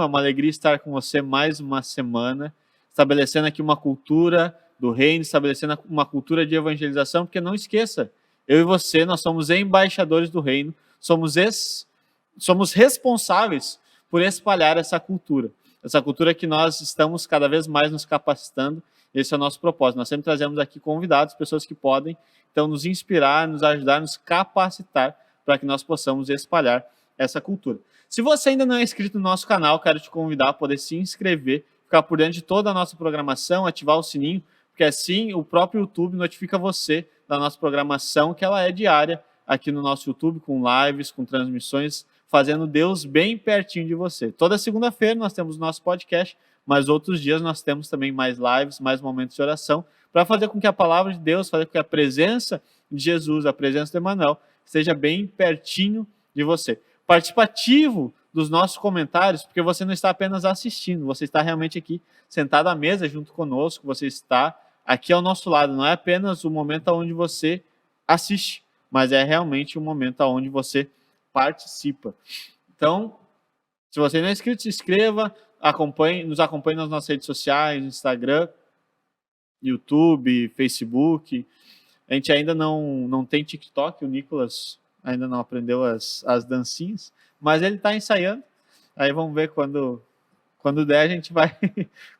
É uma alegria estar com você mais uma semana, estabelecendo aqui uma cultura do reino, estabelecendo uma cultura de evangelização, porque não esqueça, eu e você, nós somos embaixadores do reino, somos responsáveis por espalhar essa cultura que nós estamos cada vez mais nos capacitando. Esse é o nosso propósito. Nós sempre trazemos aqui convidados, pessoas que podem, então, nos inspirar, nos ajudar, nos capacitar para que nós possamos espalhar essa cultura. Se você ainda não é inscrito no nosso canal, quero te convidar a poder se inscrever, ficar por dentro de toda a nossa programação, ativar o sininho, porque assim o próprio YouTube notifica você da nossa programação, que ela é diária aqui no nosso YouTube, com lives, com transmissões, fazendo Deus bem pertinho de você. Toda segunda-feira nós temos o nosso podcast, mas outros dias nós temos também mais lives, mais momentos de oração, para fazer com que a palavra de Deus, fazer com que a presença de Jesus, a presença de Emmanuel, esteja bem pertinho de você. Participativo dos nossos comentários, porque você não está apenas assistindo, você está realmente aqui sentado à mesa junto conosco, você está aqui ao nosso lado, não é apenas o momento onde você assiste, mas é realmente o momento onde você participa. Então, se você não é inscrito, se inscreva, nos acompanhe nas nossas redes sociais, Instagram, YouTube, Facebook. A gente ainda não tem TikTok, o Nicolas ainda não aprendeu as dancinhas, mas ele está ensaiando. Aí vamos ver quando der a gente vai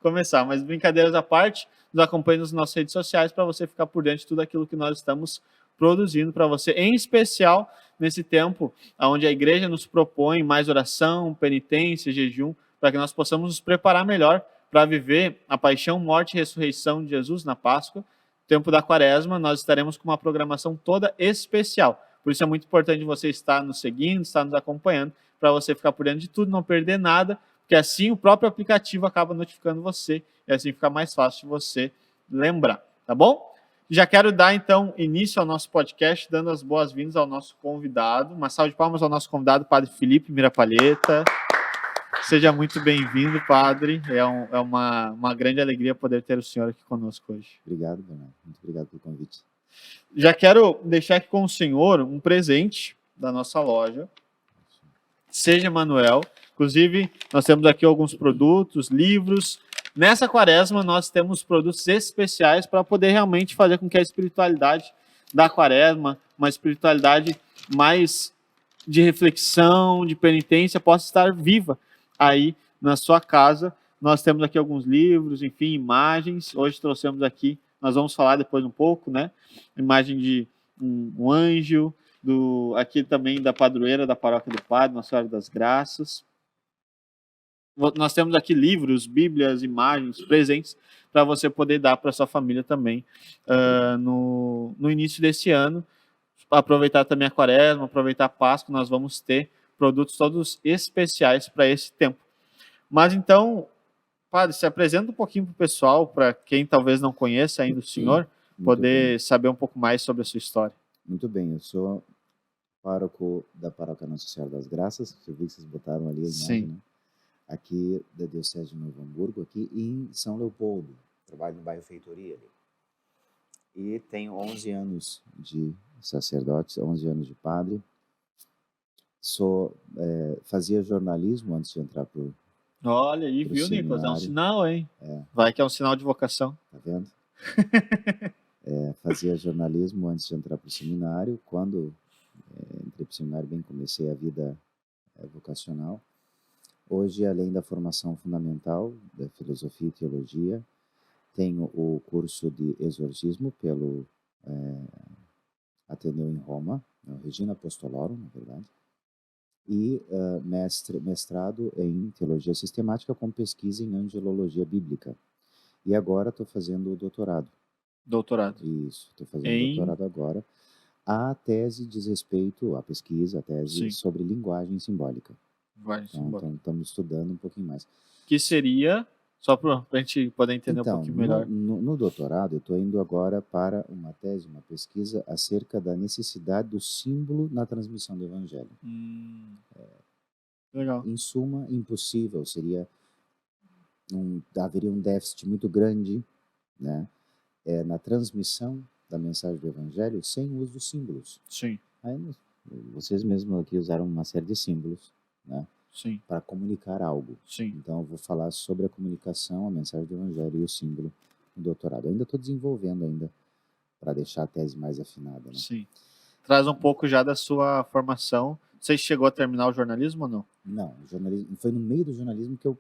começar. Mas brincadeiras à parte, nos acompanhe nas nossas redes sociais para você ficar por dentro de tudo aquilo que nós estamos produzindo para você, em especial nesse tempo onde a igreja nos propõe mais oração, penitência, jejum, para que nós possamos nos preparar melhor para viver a paixão, morte e ressurreição de Jesus na Páscoa. Tempo da Quaresma, nós estaremos com uma programação toda especial. Por isso é muito importante você estar nos seguindo, estar nos acompanhando, para você ficar por dentro de tudo, não perder nada, porque assim o próprio aplicativo acaba notificando você, e assim fica mais fácil de você lembrar, tá bom? Já quero dar, então, início ao nosso podcast, dando as boas-vindas ao nosso convidado. Uma salva de palmas ao nosso convidado, Padre Felipe Mirapalheta. Seja muito bem-vindo, Padre. É uma grande alegria poder ter o senhor aqui conosco hoje. Obrigado, Bernardo. Muito obrigado pelo convite. Já quero deixar aqui com o senhor um presente da nossa loja, Seja Emmanuel. Inclusive, nós temos aqui alguns produtos, livros. Nessa quaresma, nós temos produtos especiais para poder realmente fazer com que a espiritualidade da quaresma, uma espiritualidade mais de reflexão, de penitência, possa estar viva aí na sua casa. Nós temos aqui alguns livros, enfim, imagens. Hoje trouxemos aqui, nós vamos falar depois um pouco, né? Imagem de um anjo, aqui também da padroeira da Paróquia do Padre, Nossa Senhora das Graças. Nós temos aqui livros, bíblias, imagens, presentes para você poder dar para sua família também no início desse ano. Aproveitar também a quaresma, aproveitar a Páscoa, nós vamos ter produtos todos especiais para esse tempo. Mas então, Padre, se apresenta um pouquinho para o pessoal, para quem talvez não conheça ainda o senhor, poder saber um pouco mais sobre a sua história. Muito bem, eu sou pároco da Paróquia Nossa Senhora das Graças, que eu vi que vocês botaram ali a imagem, né? Aqui da Diocese de Novo Hamburgo, aqui em São Leopoldo. Trabalho no bairro Feitoria ali. E tenho 11 anos de sacerdote, 11 anos de padre. Fazia jornalismo antes de entrar pro Olha aí, viu, seminário. Nicolas? É um sinal, hein? Vai que é um sinal de vocação. Tá vendo? Fazia jornalismo antes de entrar para o seminário. Quando entrei para o seminário, bem, comecei a vida vocacional. Hoje, além da formação fundamental da filosofia e teologia, tenho o curso de exorcismo pelo Ateneu em Roma, Regina Apostolorum, na verdade, e mestrado em teologia sistemática com pesquisa em angelologia bíblica. E agora estou fazendo o doutorado. Doutorado. Isso, estou fazendo doutorado agora. A tese diz respeito à pesquisa, a tese sobre linguagem simbólica. Então, estamos estudando um pouquinho mais. Que seria, só para a gente poder entender um pouquinho melhor. No doutorado, eu estou indo agora para uma tese, uma pesquisa acerca da necessidade do símbolo na transmissão do Evangelho. Legal. Em suma, impossível, haveria um déficit muito grande, né, na transmissão da mensagem do Evangelho sem o uso dos símbolos. Sim. Aí, vocês mesmos aqui usaram uma série de símbolos, né? sim, para comunicar algo. sim, Então, eu vou falar sobre a comunicação, a mensagem do Evangelho e o símbolo no doutorado. Ainda estou desenvolvendo ainda para deixar a tese mais afinada, né? sim. Traz um pouco já da sua formação. Você chegou a terminar o jornalismo ou não? Não, jornalismo, foi no meio do jornalismo que eu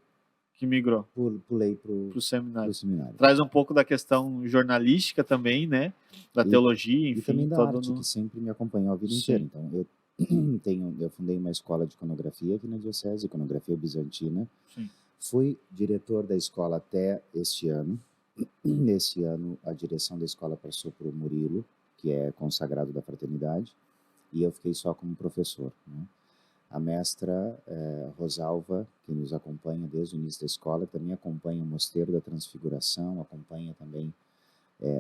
Que migrou pulei para para o o seminário. seminário. Traz um pouco da questão jornalística também, né? Da E, teologia, e também enfim, da todo arte, que no... sempre me acompanhou a vida inteira. Sim, Então, eu fundei uma escola de iconografia aqui na Diocese, iconografia bizantina. sim, Fui diretor da escola até este ano. Nesse ano, a direção da escola passou para o Murilo, que é consagrado da fraternidade, e eu fiquei só como professor, né? A mestra Rosalva, que nos acompanha desde o início da escola, também acompanha o Mosteiro da Transfiguração, acompanha também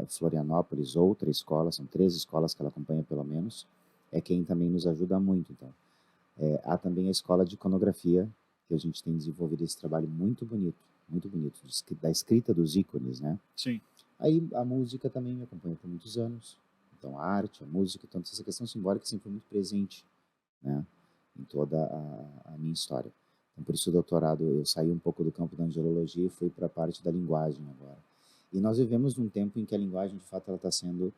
Florianópolis, outra escola, são 3 escolas que ela acompanha pelo menos, é quem também nos ajuda muito. Então, há também a escola de iconografia, que a gente tem desenvolvido esse trabalho muito bonito, da escrita dos ícones, né? sim, Aí a música também me acompanha por muitos anos. Então a arte, a música, então essa questão simbólica sempre foi muito presente, né, em toda a minha história. Então por isso o doutorado, eu saí um pouco do campo da angelologia e fui para a parte da linguagem agora. E nós vivemos num tempo em que a linguagem, de fato, ela está sendo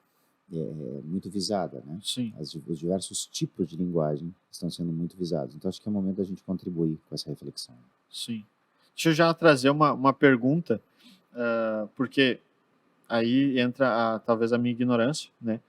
muito visada, né? sim. Os diversos tipos de linguagem estão sendo muito visados. Então acho que é o momento da gente contribuir com essa reflexão. Sim. Deixa eu já trazer uma pergunta, porque aí entra talvez a minha ignorância, né?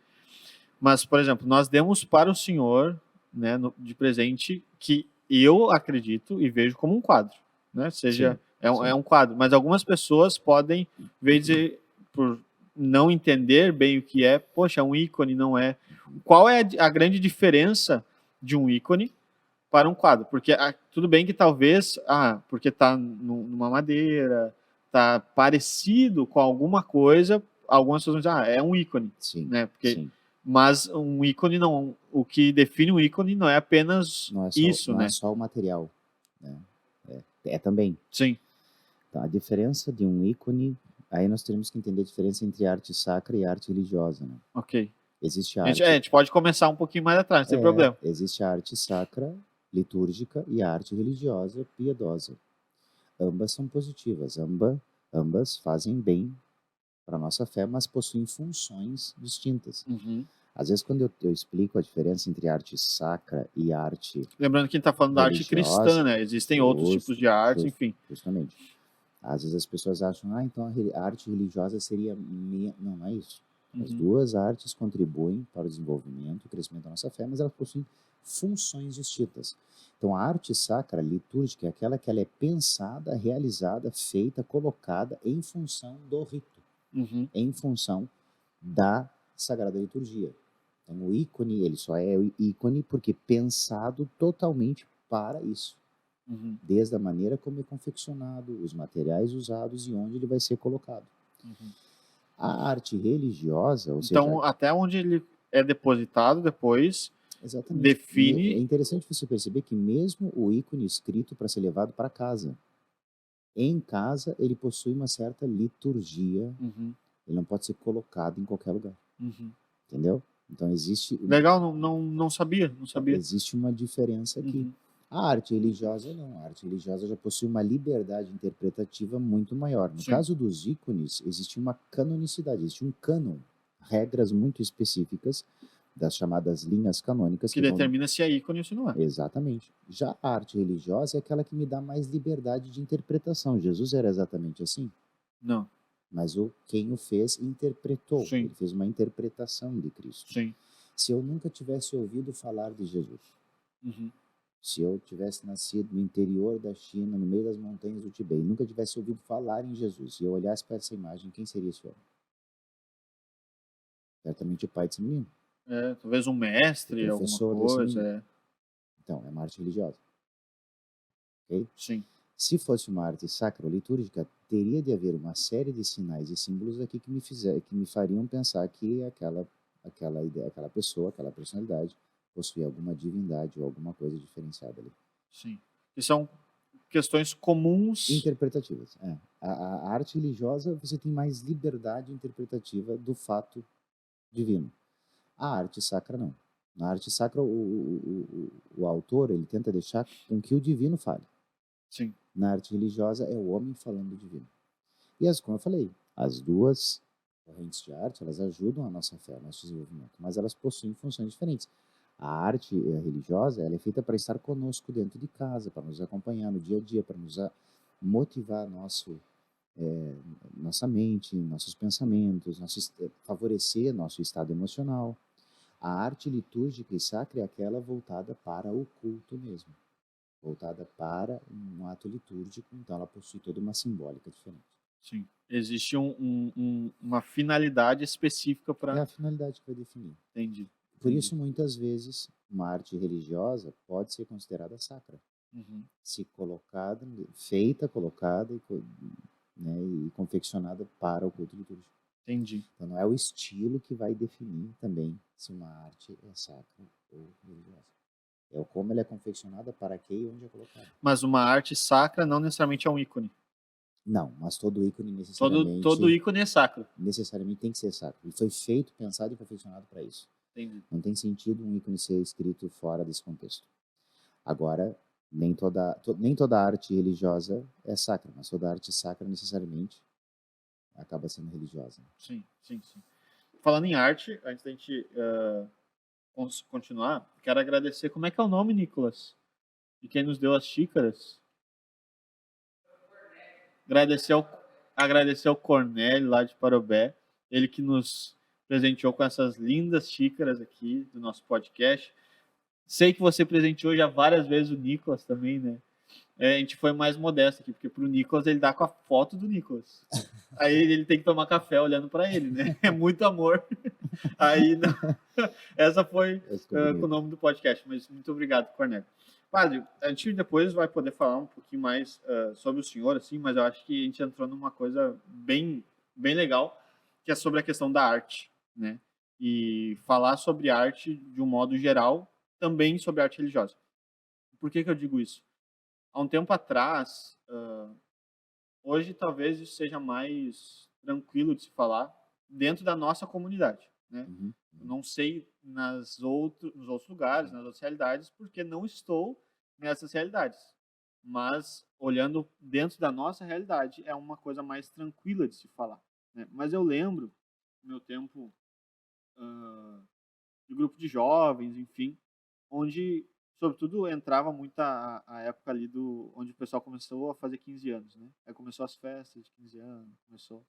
Mas, por exemplo, nós demos para o senhor, né, de presente, que eu acredito e vejo como um quadro, né? Sim, Seja, é sim. um quadro, mas algumas pessoas podem ver dizer, por não entender bem o que é, poxa, é um ícone, não é. Qual é a grande diferença de um ícone para um quadro? Porque tudo bem que talvez, porque está numa madeira, está parecido com alguma coisa, algumas pessoas vão dizer, é um ícone, Sim, né? Porque, sim. mas um ícone não, o que define um ícone não é apenas isso, Não é né? só o material, né? É também. Sim, Então, a diferença de um ícone, aí nós temos que entender a diferença entre arte sacra e arte religiosa, né? ok. Existe a A arte, gente pode começar um pouquinho mais atrás, não tem problema. existe a arte sacra, litúrgica, e a arte religiosa, piedosa. Ambas são positivas, ambas fazem bem para a nossa fé, mas possuem funções distintas. Uhum. Às vezes, quando eu explico a diferença entre arte sacra e arte Lembrando que a gente está falando da arte cristã, religiosa, né? Existem outros tipos justo, de arte, justo, enfim. justamente. Às vezes as pessoas acham, então a arte religiosa seria... Não, não é isso. As Uhum. duas artes contribuem para o desenvolvimento e crescimento da nossa fé, mas elas possuem funções distintas. Então a arte sacra, litúrgica, é aquela que ela é pensada, realizada, feita, colocada em função do rito, Uhum. em função da Sagrada Liturgia. Então o ícone, ele só é ícone porque pensado totalmente para isso. Uhum. Desde a maneira como é confeccionado, os materiais usados e onde ele vai ser colocado. Uhum. A arte religiosa, ou seja, Então, até onde ele é depositado depois, exatamente, é define. interessante você perceber que mesmo o ícone escrito para ser levado para casa, em casa ele possui uma certa liturgia, Uhum. ele não pode ser colocado em qualquer lugar, Uhum. entendeu? Então Legal, não sabia, não então, sabia. existe uma diferença aqui. Uhum. A arte religiosa não, a arte religiosa já possui uma liberdade interpretativa muito maior. No Sim. caso dos ícones, existe uma canonicidade, existe um cânon, regras muito específicas das chamadas linhas canônicas Que que vão... determina se é ícone ou se não é. Exatamente. Já a arte religiosa é aquela que me dá mais liberdade de interpretação. Jesus era exatamente assim, Não. mas quem o fez interpretou, Sim, ele fez uma interpretação de Cristo. sim. Se eu nunca tivesse ouvido falar de Jesus, Uhum. se eu tivesse nascido no interior da China, no meio das montanhas do Tibete, e nunca tivesse ouvido falar em Jesus, e eu olhasse para essa imagem, quem seria esse homem? Certamente o pai desse menino, Talvez um o mestre, alguma professor desse coisa. menino. Então, é uma arte religiosa, ok? Sim. Se fosse uma arte sacra ou litúrgica, teria de haver uma série de sinais e símbolos aqui que me fariam pensar que aquela pessoa, aquela personalidade, possuía alguma divindade ou alguma coisa diferenciada ali. Sim. Que são questões comuns. Interpretativas. A arte religiosa, você tem mais liberdade interpretativa do fato divino. A arte sacra, não. Na arte sacra, o autor ele tenta deixar com que o divino fale. Sim. Na arte religiosa é o homem falando do divino. E como eu falei, as duas correntes de arte, elas ajudam a nossa fé, o nosso desenvolvimento, mas elas possuem funções diferentes. A arte religiosa, ela é feita para estar conosco dentro de casa, para nos acompanhar no dia a dia, para nos motivar nossa mente, nossos pensamentos, favorecer nosso estado emocional. A arte litúrgica e sacra é aquela voltada para o culto mesmo, voltada para um ato litúrgico, então ela possui toda uma simbólica diferente. Sim. Existe uma finalidade específica É para. a finalidade que vai definir. Entendi. Por isso, muitas vezes, uma arte religiosa pode ser considerada sacra, Uhum. se colocada, feita, colocada né, e confeccionada para o culto litúrgico. Entendi. Então, não é o estilo que vai definir também se uma arte é sacra ou religiosa. É o como ela é confeccionada, para que e onde é colocada. Mas uma arte sacra não necessariamente é um ícone. Não, mas todo ícone Todo ícone é sacro. necessariamente tem que ser sacro. Ele foi feito, pensado e confeccionado para isso. Entendi. Não tem sentido um ícone ser escrito fora desse contexto. Agora, nem toda arte religiosa é sacra, mas toda arte sacra necessariamente acaba sendo religiosa. Sim, sim, sim. Falando em arte, antes da gente continuar, quero agradecer. Como é que é o nome, Nicolas? De quem nos deu as xícaras? Agradecer ao Cornélio, lá de Parobé. Ele que nos presenteou com essas lindas xícaras aqui do nosso podcast. Sei que você presenteou já várias vezes o Nicolas também, né? A gente foi mais modesto aqui, porque pro Nicolas ele dá com a foto do Nicolas. Aí ele tem que tomar café olhando para ele, né? É muito amor. Aí não... essa foi com o nome do podcast, mas muito obrigado, Cornélio. Padre, a gente depois vai poder falar um pouquinho mais sobre o senhor, assim, mas eu acho que a gente entrou numa coisa bem, bem legal, que é sobre a questão da arte, né? E falar sobre arte de um modo geral, também sobre arte religiosa. Por que eu digo isso? Há um tempo atrás, hoje talvez isso seja mais tranquilo de se falar dentro da nossa comunidade, né? Uhum. Eu não sei nos outros lugares, nas outras realidades, porque não estou nessas realidades. Mas olhando dentro da nossa realidade, é uma coisa mais tranquila de se falar, né? Mas eu lembro no meu tempo de grupo de jovens, enfim, onde sobretudo entrava muito a época ali onde o pessoal começou a fazer 15 anos, né? Aí começou as festas de 15 anos, começou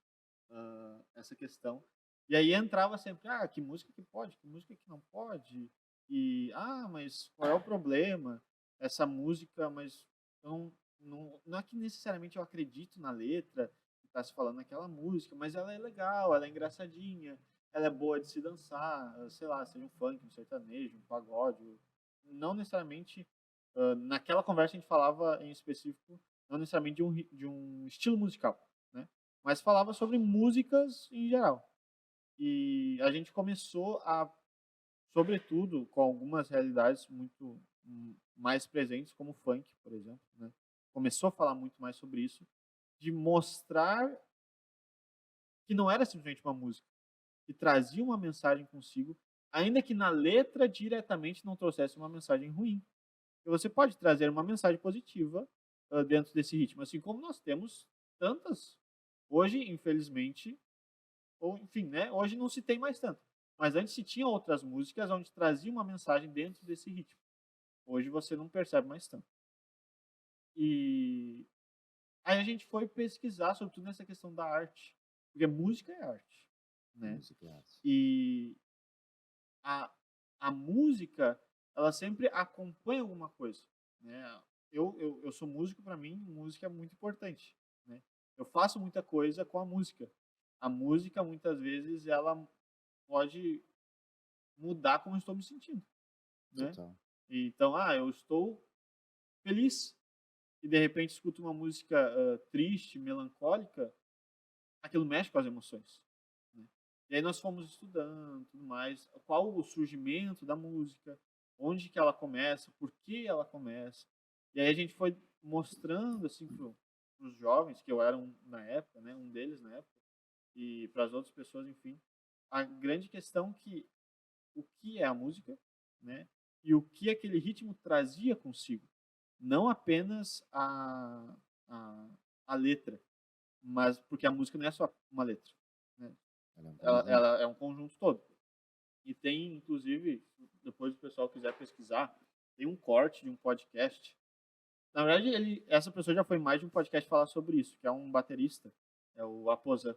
essa questão. E aí entrava sempre, que música que pode, que música que não pode. E, mas qual é o problema? Essa música, mas não é que necessariamente eu acredito na letra que está se falando naquela música, mas ela é legal, ela é engraçadinha, ela é boa de se dançar, sei lá, seja um funk, um sertanejo, um pagode. Não necessariamente, naquela conversa a gente falava em específico, não necessariamente de um estilo musical, né? Mas falava sobre músicas em geral. E a gente começou sobretudo, com algumas realidades muito mais presentes, como o funk, por exemplo, né? Começou a falar muito mais sobre isso, de mostrar que não era simplesmente uma música, que trazia uma mensagem consigo, ainda que na letra diretamente não trouxesse uma mensagem ruim. E você pode trazer uma mensagem positiva dentro desse ritmo, assim como nós temos tantas. Hoje, infelizmente, ou enfim, né? Hoje não se tem mais tanto. Mas antes se tinha outras músicas onde trazia uma mensagem dentro desse ritmo. Hoje você não percebe mais tanto. E aí a gente foi pesquisar, sobretudo nessa questão da arte. Porque música é arte, né? Música e arte. E a, a música, ela sempre acompanha alguma coisa, né? Eu sou músico, para mim, música é muito importante, né? Eu faço muita coisa com a música. A música, muitas vezes, ela pode mudar como eu estou me sentindo, né? Total. Então, eu estou feliz e de repente escuto uma música triste, melancólica, aquilo mexe com as emoções, né? E aí nós fomos estudando, tudo mais, qual o surgimento da música, onde que ela começa, por que ela começa. E aí a gente foi mostrando assim para os jovens, que eu era na época, né, um deles na época, e para as outras pessoas, enfim, a grande questão que o que é a música, né? E o que aquele ritmo trazia consigo. Não apenas a, a letra, mas porque a música não é só uma letra, né? Ela é um conjunto. Ela é um conjunto todo. E tem, inclusive, depois o pessoal quiser pesquisar, tem um corte de um podcast. Na verdade, essa pessoa já foi mais de um podcast falar sobre isso, que é um baterista, é o Aposan.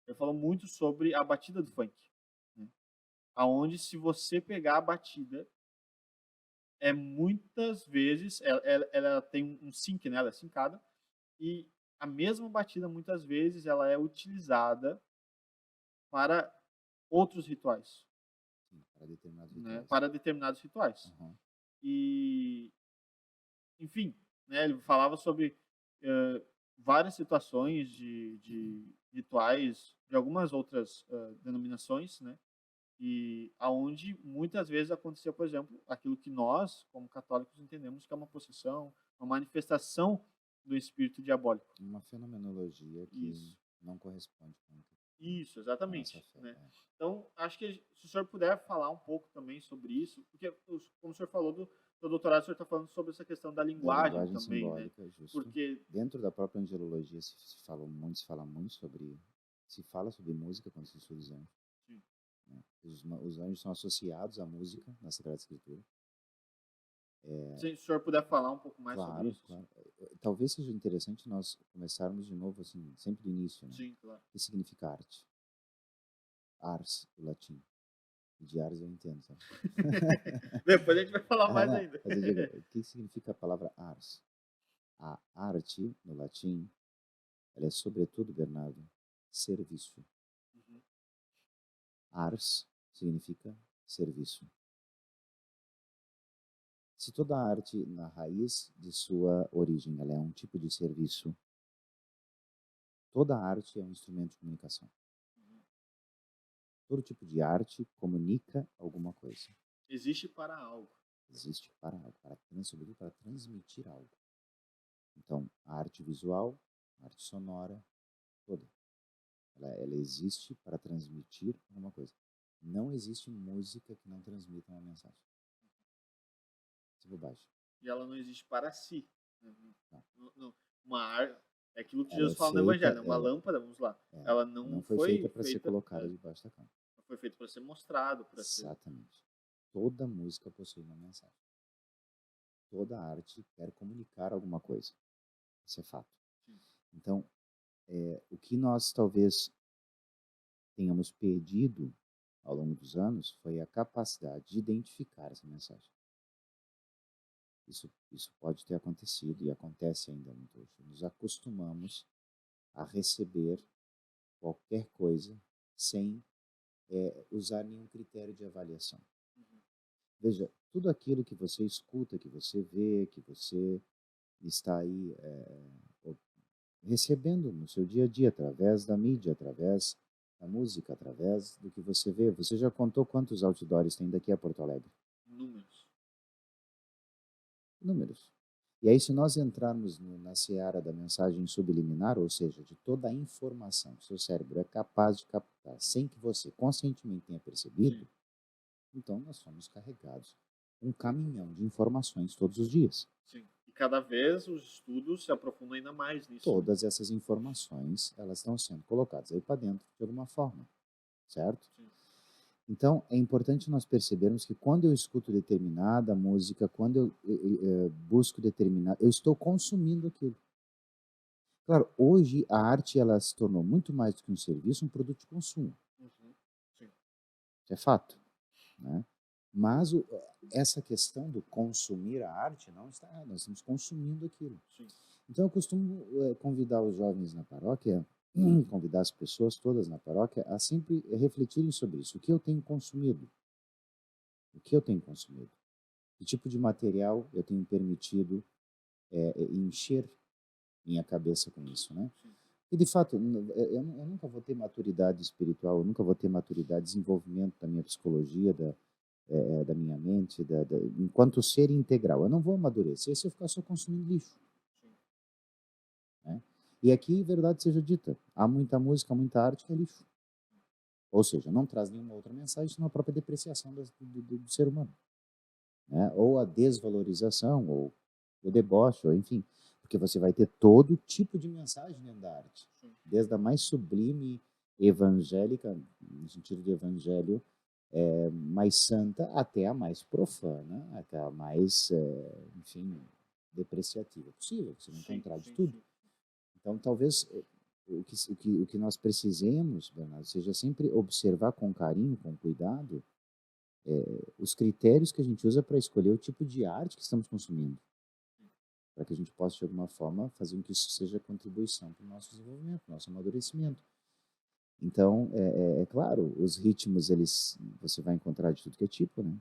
Ele falou muito sobre a batida do funk, né? Aonde se você pegar a batida, muitas vezes ela tem um sync, né? Ela é sincada, e a mesma batida muitas vezes ela é utilizada para outros rituais, Sim, para determinados né? rituais. Para determinados rituais. Uhum. E, enfim, né? Ele falava sobre várias situações de rituais de algumas outras denominações, né? E aonde muitas vezes acontecia, por exemplo, aquilo que nós, como católicos, entendemos que é uma possessão, uma manifestação do espírito diabólico. Uma fenomenologia que Isso, não corresponde isso, com a nossa exatamente, fé. né? É. Então, acho que se o senhor puder falar um pouco também sobre isso, porque, como o senhor falou do doutorado, o senhor está falando sobre essa questão da Da linguagem linguagem também, né? simbólica, justo. Porque, Dentro da própria angelologia se fala muito sobre, se fala sobre música quando se estuda os anjos. sim, Né? Os anjos são associados à música na Sagrada Escritura. se o senhor puder falar um pouco mais sobre Claro, isso. claro. Talvez seja interessante nós começarmos de novo, assim, sempre do início, né? Sim, claro. O que significa arte? Ars, do latim. E de ars eu entendo, sabe? Depois a gente vai falar mais Não, ainda. mas eu digo, o que significa a palavra ars? A arte, no latim, ela é sobretudo, Bernardo, serviço. Uhum, Ars significa serviço. Se toda arte, na raiz de sua origem, ela é um tipo de serviço, toda arte é um instrumento de comunicação. uhum. Todo tipo de arte comunica alguma coisa. Existe para algo. Existe para algo, sobretudo para transmitir algo. Então, a arte visual, a arte sonora, toda, ela existe para transmitir alguma coisa. Não existe música que não transmita uma mensagem. Isso é bobagem. E ela não existe para si, né? Não. Uma é aquilo que Ela Jesus é fala no Evangelho, feita, né? Uma lâmpada, vamos lá, ela não não foi feita foi para ser feita, colocada debaixo da cama. foi feita para ser mostrado, para ser. Exatamente. Toda música possui uma mensagem. Toda arte quer comunicar alguma coisa. Isso é fato. Sim. Então, o que nós talvez tenhamos perdido ao longo dos anos foi a capacidade de identificar essa mensagem. Isso pode ter acontecido e acontece ainda muito hoje. Nos acostumamos a receber qualquer coisa sem usar nenhum critério de avaliação. Uhum. Veja, tudo aquilo que você escuta, que você vê, que você está aí recebendo no seu dia a dia, através da mídia, através da música, através do que você vê. Você já contou quantos outdoors tem daqui a Porto Alegre? Números. Números. E aí, se nós entrarmos na seara da mensagem subliminar, ou seja, de toda a informação que seu cérebro é capaz de captar sem que você conscientemente tenha percebido, Sim. então nós somos carregados um caminhão de informações todos os dias. Sim. E cada vez os estudos se aprofundam ainda mais nisso. Todas essas informações, elas estão sendo colocadas aí para dentro de alguma forma, certo? Sim. Então, é importante nós percebermos que quando eu escuto determinada música, quando eu busco determinada, eu estou consumindo aquilo. Claro, hoje a arte ela se tornou muito mais do que um serviço, um produto de consumo. Uhum. Sim. Isso é fato, né? Mas essa questão do consumir a arte não está errada, nós estamos consumindo aquilo. Sim. Então eu costumo convidar os jovens na paróquia, convidar as pessoas todas na paróquia a sempre refletirem sobre isso. O que eu tenho consumido? O que eu tenho consumido? Que tipo de material eu tenho permitido encher minha cabeça com isso, né? Sim. E de fato, eu nunca vou ter maturidade espiritual, eu nunca vou ter maturidade, desenvolvimento da minha psicologia, da minha mente, enquanto ser integral. Eu não vou amadurecer se eu ficar só consumindo lixo. Sim. Né? E aqui, verdade seja dita, há muita música, muita arte que é lixo. Ou seja, não traz nenhuma outra mensagem, senão a própria depreciação do ser humano. né? Ou a desvalorização, ou o deboche, ou enfim, porque você vai ter todo tipo de mensagem dentro da arte, Sim. desde a mais sublime evangélica, no sentido de evangelho, mais santa, até a mais profana, até a mais, enfim, depreciativa possível. Você vai Sim, encontrar de sim, tudo. sim. Então, talvez o que nós precisemos, Bernardo, seja sempre observar com carinho, com cuidado, os critérios que a gente usa para escolher o tipo de arte que estamos consumindo, para que a gente possa, de alguma forma, fazer com que isso seja contribuição para o nosso desenvolvimento, para o nosso amadurecimento. Então, é claro, os ritmos, você vai encontrar de tudo que é tipo, né?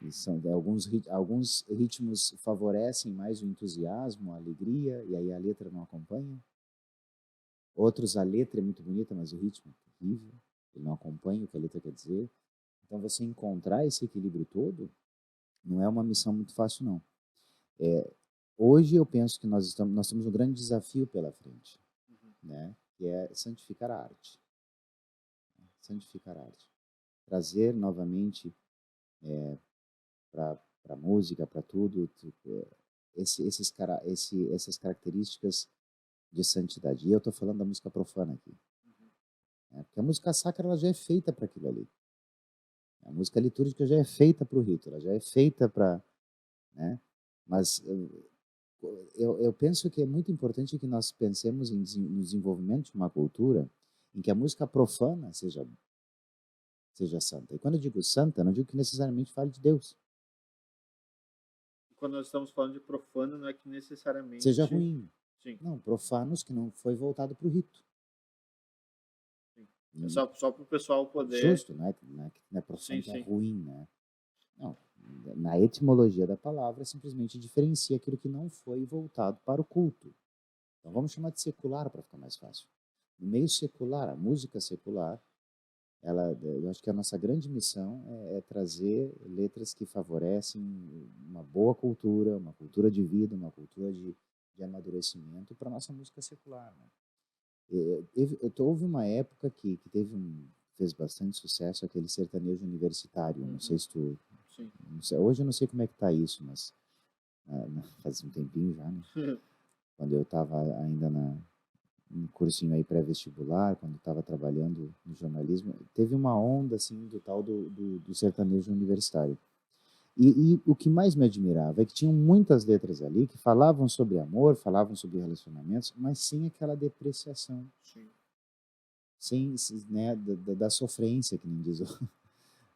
E alguns ritmos favorecem mais o entusiasmo, a alegria, e aí a letra não acompanha. Outros, a letra é muito bonita, mas o ritmo é terrível, ele não acompanha o que a letra quer dizer. Então, você encontrar esse equilíbrio todo não é uma missão muito fácil, não. Hoje eu penso que nós temos um grande desafio pela frente, Uhum. né? Que é santificar a arte. Santificar a arte. Trazer novamente para a música, para tudo, essas características de santidade. E eu estou falando da música profana aqui, né? Porque a música sacra ela já é feita para aquilo ali. A música litúrgica já é feita para o rito, ela já é feita para, né? Mas eu penso que é muito importante que nós pensemos no desenvolvimento de uma cultura em que a música profana seja santa. E quando eu digo santa, não digo que necessariamente fale de Deus. E quando nós estamos falando de profano, não é que Seja necessariamente. ruim. Sim, Não, profanos que não foi voltado para o rito. sim. É Hum, só para o pessoal poder. Justo, não é Sim, profano que é sim. ruim, né? Não, na etimologia da palavra simplesmente diferencia aquilo que não foi voltado para o culto. Então Sim. vamos chamar de secular para ficar mais fácil. No meio secular, a música secular, eu acho que a nossa grande missão é trazer letras que favorecem uma boa cultura, uma cultura de vida, uma cultura de amadurecimento para a nossa música secular, né? Houve uma época que fez bastante sucesso aquele sertanejo universitário. Não sei Uhum. se tu. Sim. Não sei, hoje eu não sei como é que tá isso, mas faz um tempinho já, né? Quando eu estava ainda um cursinho aí pré-vestibular, quando estava trabalhando no jornalismo, teve uma onda assim do tal do sertanejo universitário. E o que mais me admirava é que tinham muitas letras ali que falavam sobre amor, falavam sobre relacionamentos, mas sem aquela depreciação, Sim. sem, né, da sofrência, que nem diz,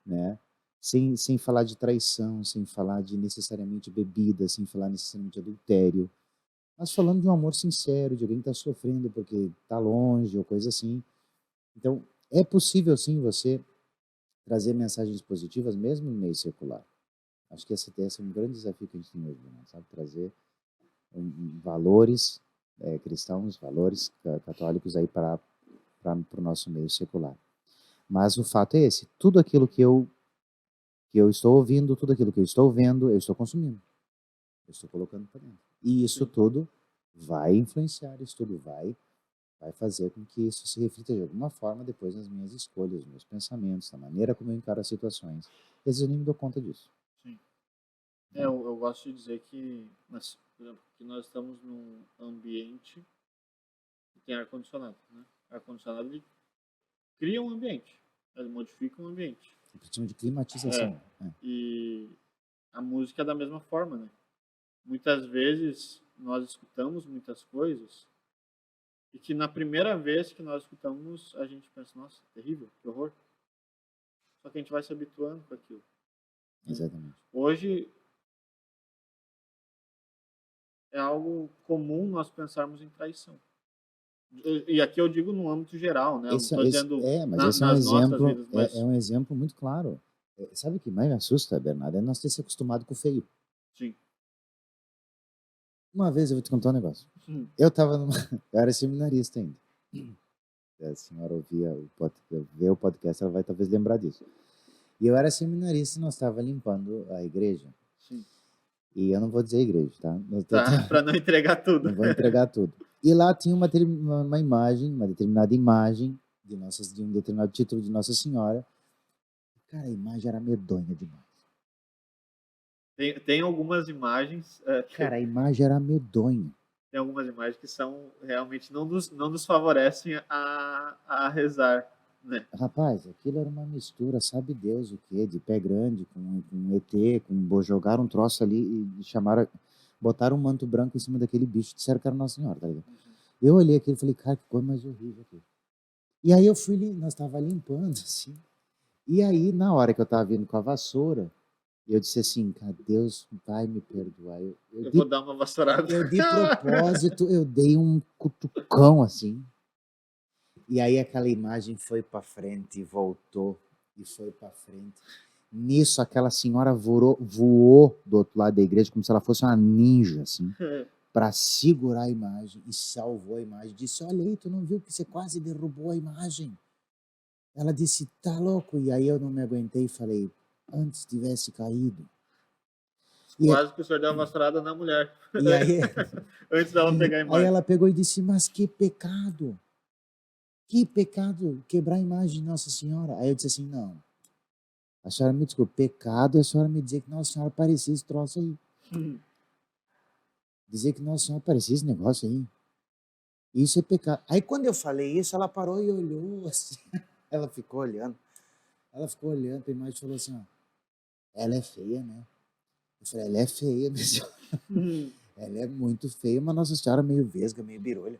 né? Sem falar de traição, sem falar de necessariamente bebida, sem falar necessariamente de adultério, mas falando de um amor sincero, de alguém que está sofrendo porque está longe ou coisa assim. Então, é possível sim você trazer mensagens positivas mesmo no meio secular. Acho que esse é um grande desafio que a gente tem hoje, né? Sabe? Trazer valores cristãos, valores católicos aí para o nosso meio secular. Mas o fato é esse: tudo aquilo que eu estou ouvindo, tudo aquilo que eu estou vendo, eu estou consumindo. Eu estou colocando para dentro. E isso Sim. tudo vai influenciar, isso tudo vai fazer com que isso se reflita de alguma forma depois nas minhas escolhas, nos meus pensamentos, na maneira como eu encaro as situações. Às vezes eu nem me dou conta disso. Sim. Né? Eu gosto de dizer que, por exemplo, que nós estamos num ambiente que tem ar-condicionado, né? Ar-condicionado ele cria um ambiente, ele modifica um ambiente. A gente chama de É. climatização. Né? E a música é da mesma forma, né? Muitas vezes nós escutamos muitas coisas e que na primeira vez que nós escutamos a gente pensa, nossa, terrível, que horror. Só que a gente vai se habituando com aquilo, né? Exatamente. Hoje é algo comum nós pensarmos em traição. E aqui eu digo no âmbito geral, né? Eu não estou dizendo Mas esse nas nossas vidas, é mas um exemplo muito claro. Sabe o que mais me assusta, Bernardo? É nós ter se acostumado com o feio. sim. Uma vez eu vou te contar um negócio. Eu era seminarista ainda. Se a senhora ver o podcast, ela vai talvez lembrar disso. E eu era seminarista e nós estava limpando a igreja. Sim. E eu não vou dizer igreja, tá? Tá, para não entregar tudo. Não vou entregar tudo. E lá tinha uma imagem, uma determinada imagem de um determinado título de Nossa Senhora. Cara, a imagem era medonha demais. Tem algumas imagens, Cara, a imagem era medonha. tem algumas imagens que são realmente não nos favorecem a rezar, né? Rapaz, aquilo era uma mistura, sabe Deus o quê? De pé grande, com ET, jogaram um troço ali e chamaram, botaram um manto branco em cima daquele bicho, disseram que era Nossa Senhora, tá ligado? Eu olhei aquilo e falei, cara, que coisa mais horrível aqui. E aí eu fui, nós tava limpando, assim, e aí na hora que eu tava vindo com a vassoura, eu disse assim, cara, Deus vai me perdoar. Eu vou dar uma vassourada. Eu de propósito, eu dei um cutucão assim. E aí aquela imagem foi para frente e voltou e foi para frente. Nisso aquela senhora voou do outro lado da igreja como se ela fosse uma ninja assim, para segurar a imagem e salvou a imagem. Disse: "Olha aí, tu não viu que você quase derrubou a imagem?" Ela disse: "Tá louco?" E aí eu não me aguentei e falei: "Antes tivesse caído." Quase que o senhor deu uma vassourada na mulher. E aí, Antes dela pegar a aí imagem. ela pegou e disse: "Mas que pecado! Que pecado quebrar a imagem de Nossa Senhora." Aí eu disse assim: "Não, a senhora me desculpa, pecado é a senhora me dizer que Nossa Senhora parecia esse troço aí. Dizer que Nossa Senhora parecia esse negócio aí. Isso é pecado." Aí quando eu falei isso, ela parou e olhou assim. Ela ficou olhando. Ela ficou olhando para a imagem e falou assim: "Ó, ela é feia, né?" Eu falei: "Ela é feia, minha senhora. Ela é muito feia, mas Nossa Senhora meio vesga, meio birolha.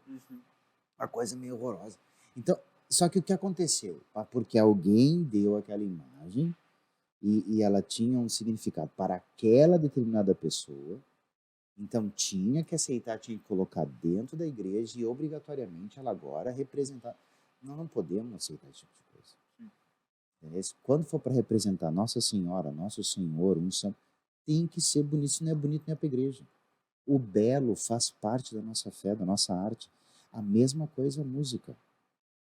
Uma coisa meio horrorosa." Então, só que o que aconteceu? Porque alguém deu aquela imagem e ela tinha um significado para aquela determinada pessoa, então tinha que aceitar, tinha que colocar dentro da igreja e obrigatoriamente ela agora representar. Nós não podemos aceitar esse tipo de coisa. Entendeu? Quando for para representar Nossa Senhora, Nosso Senhor, um santo, tem que ser bonito, se não é bonito, não é para a igreja. O belo faz parte da nossa fé, da nossa arte. A mesma coisa a música.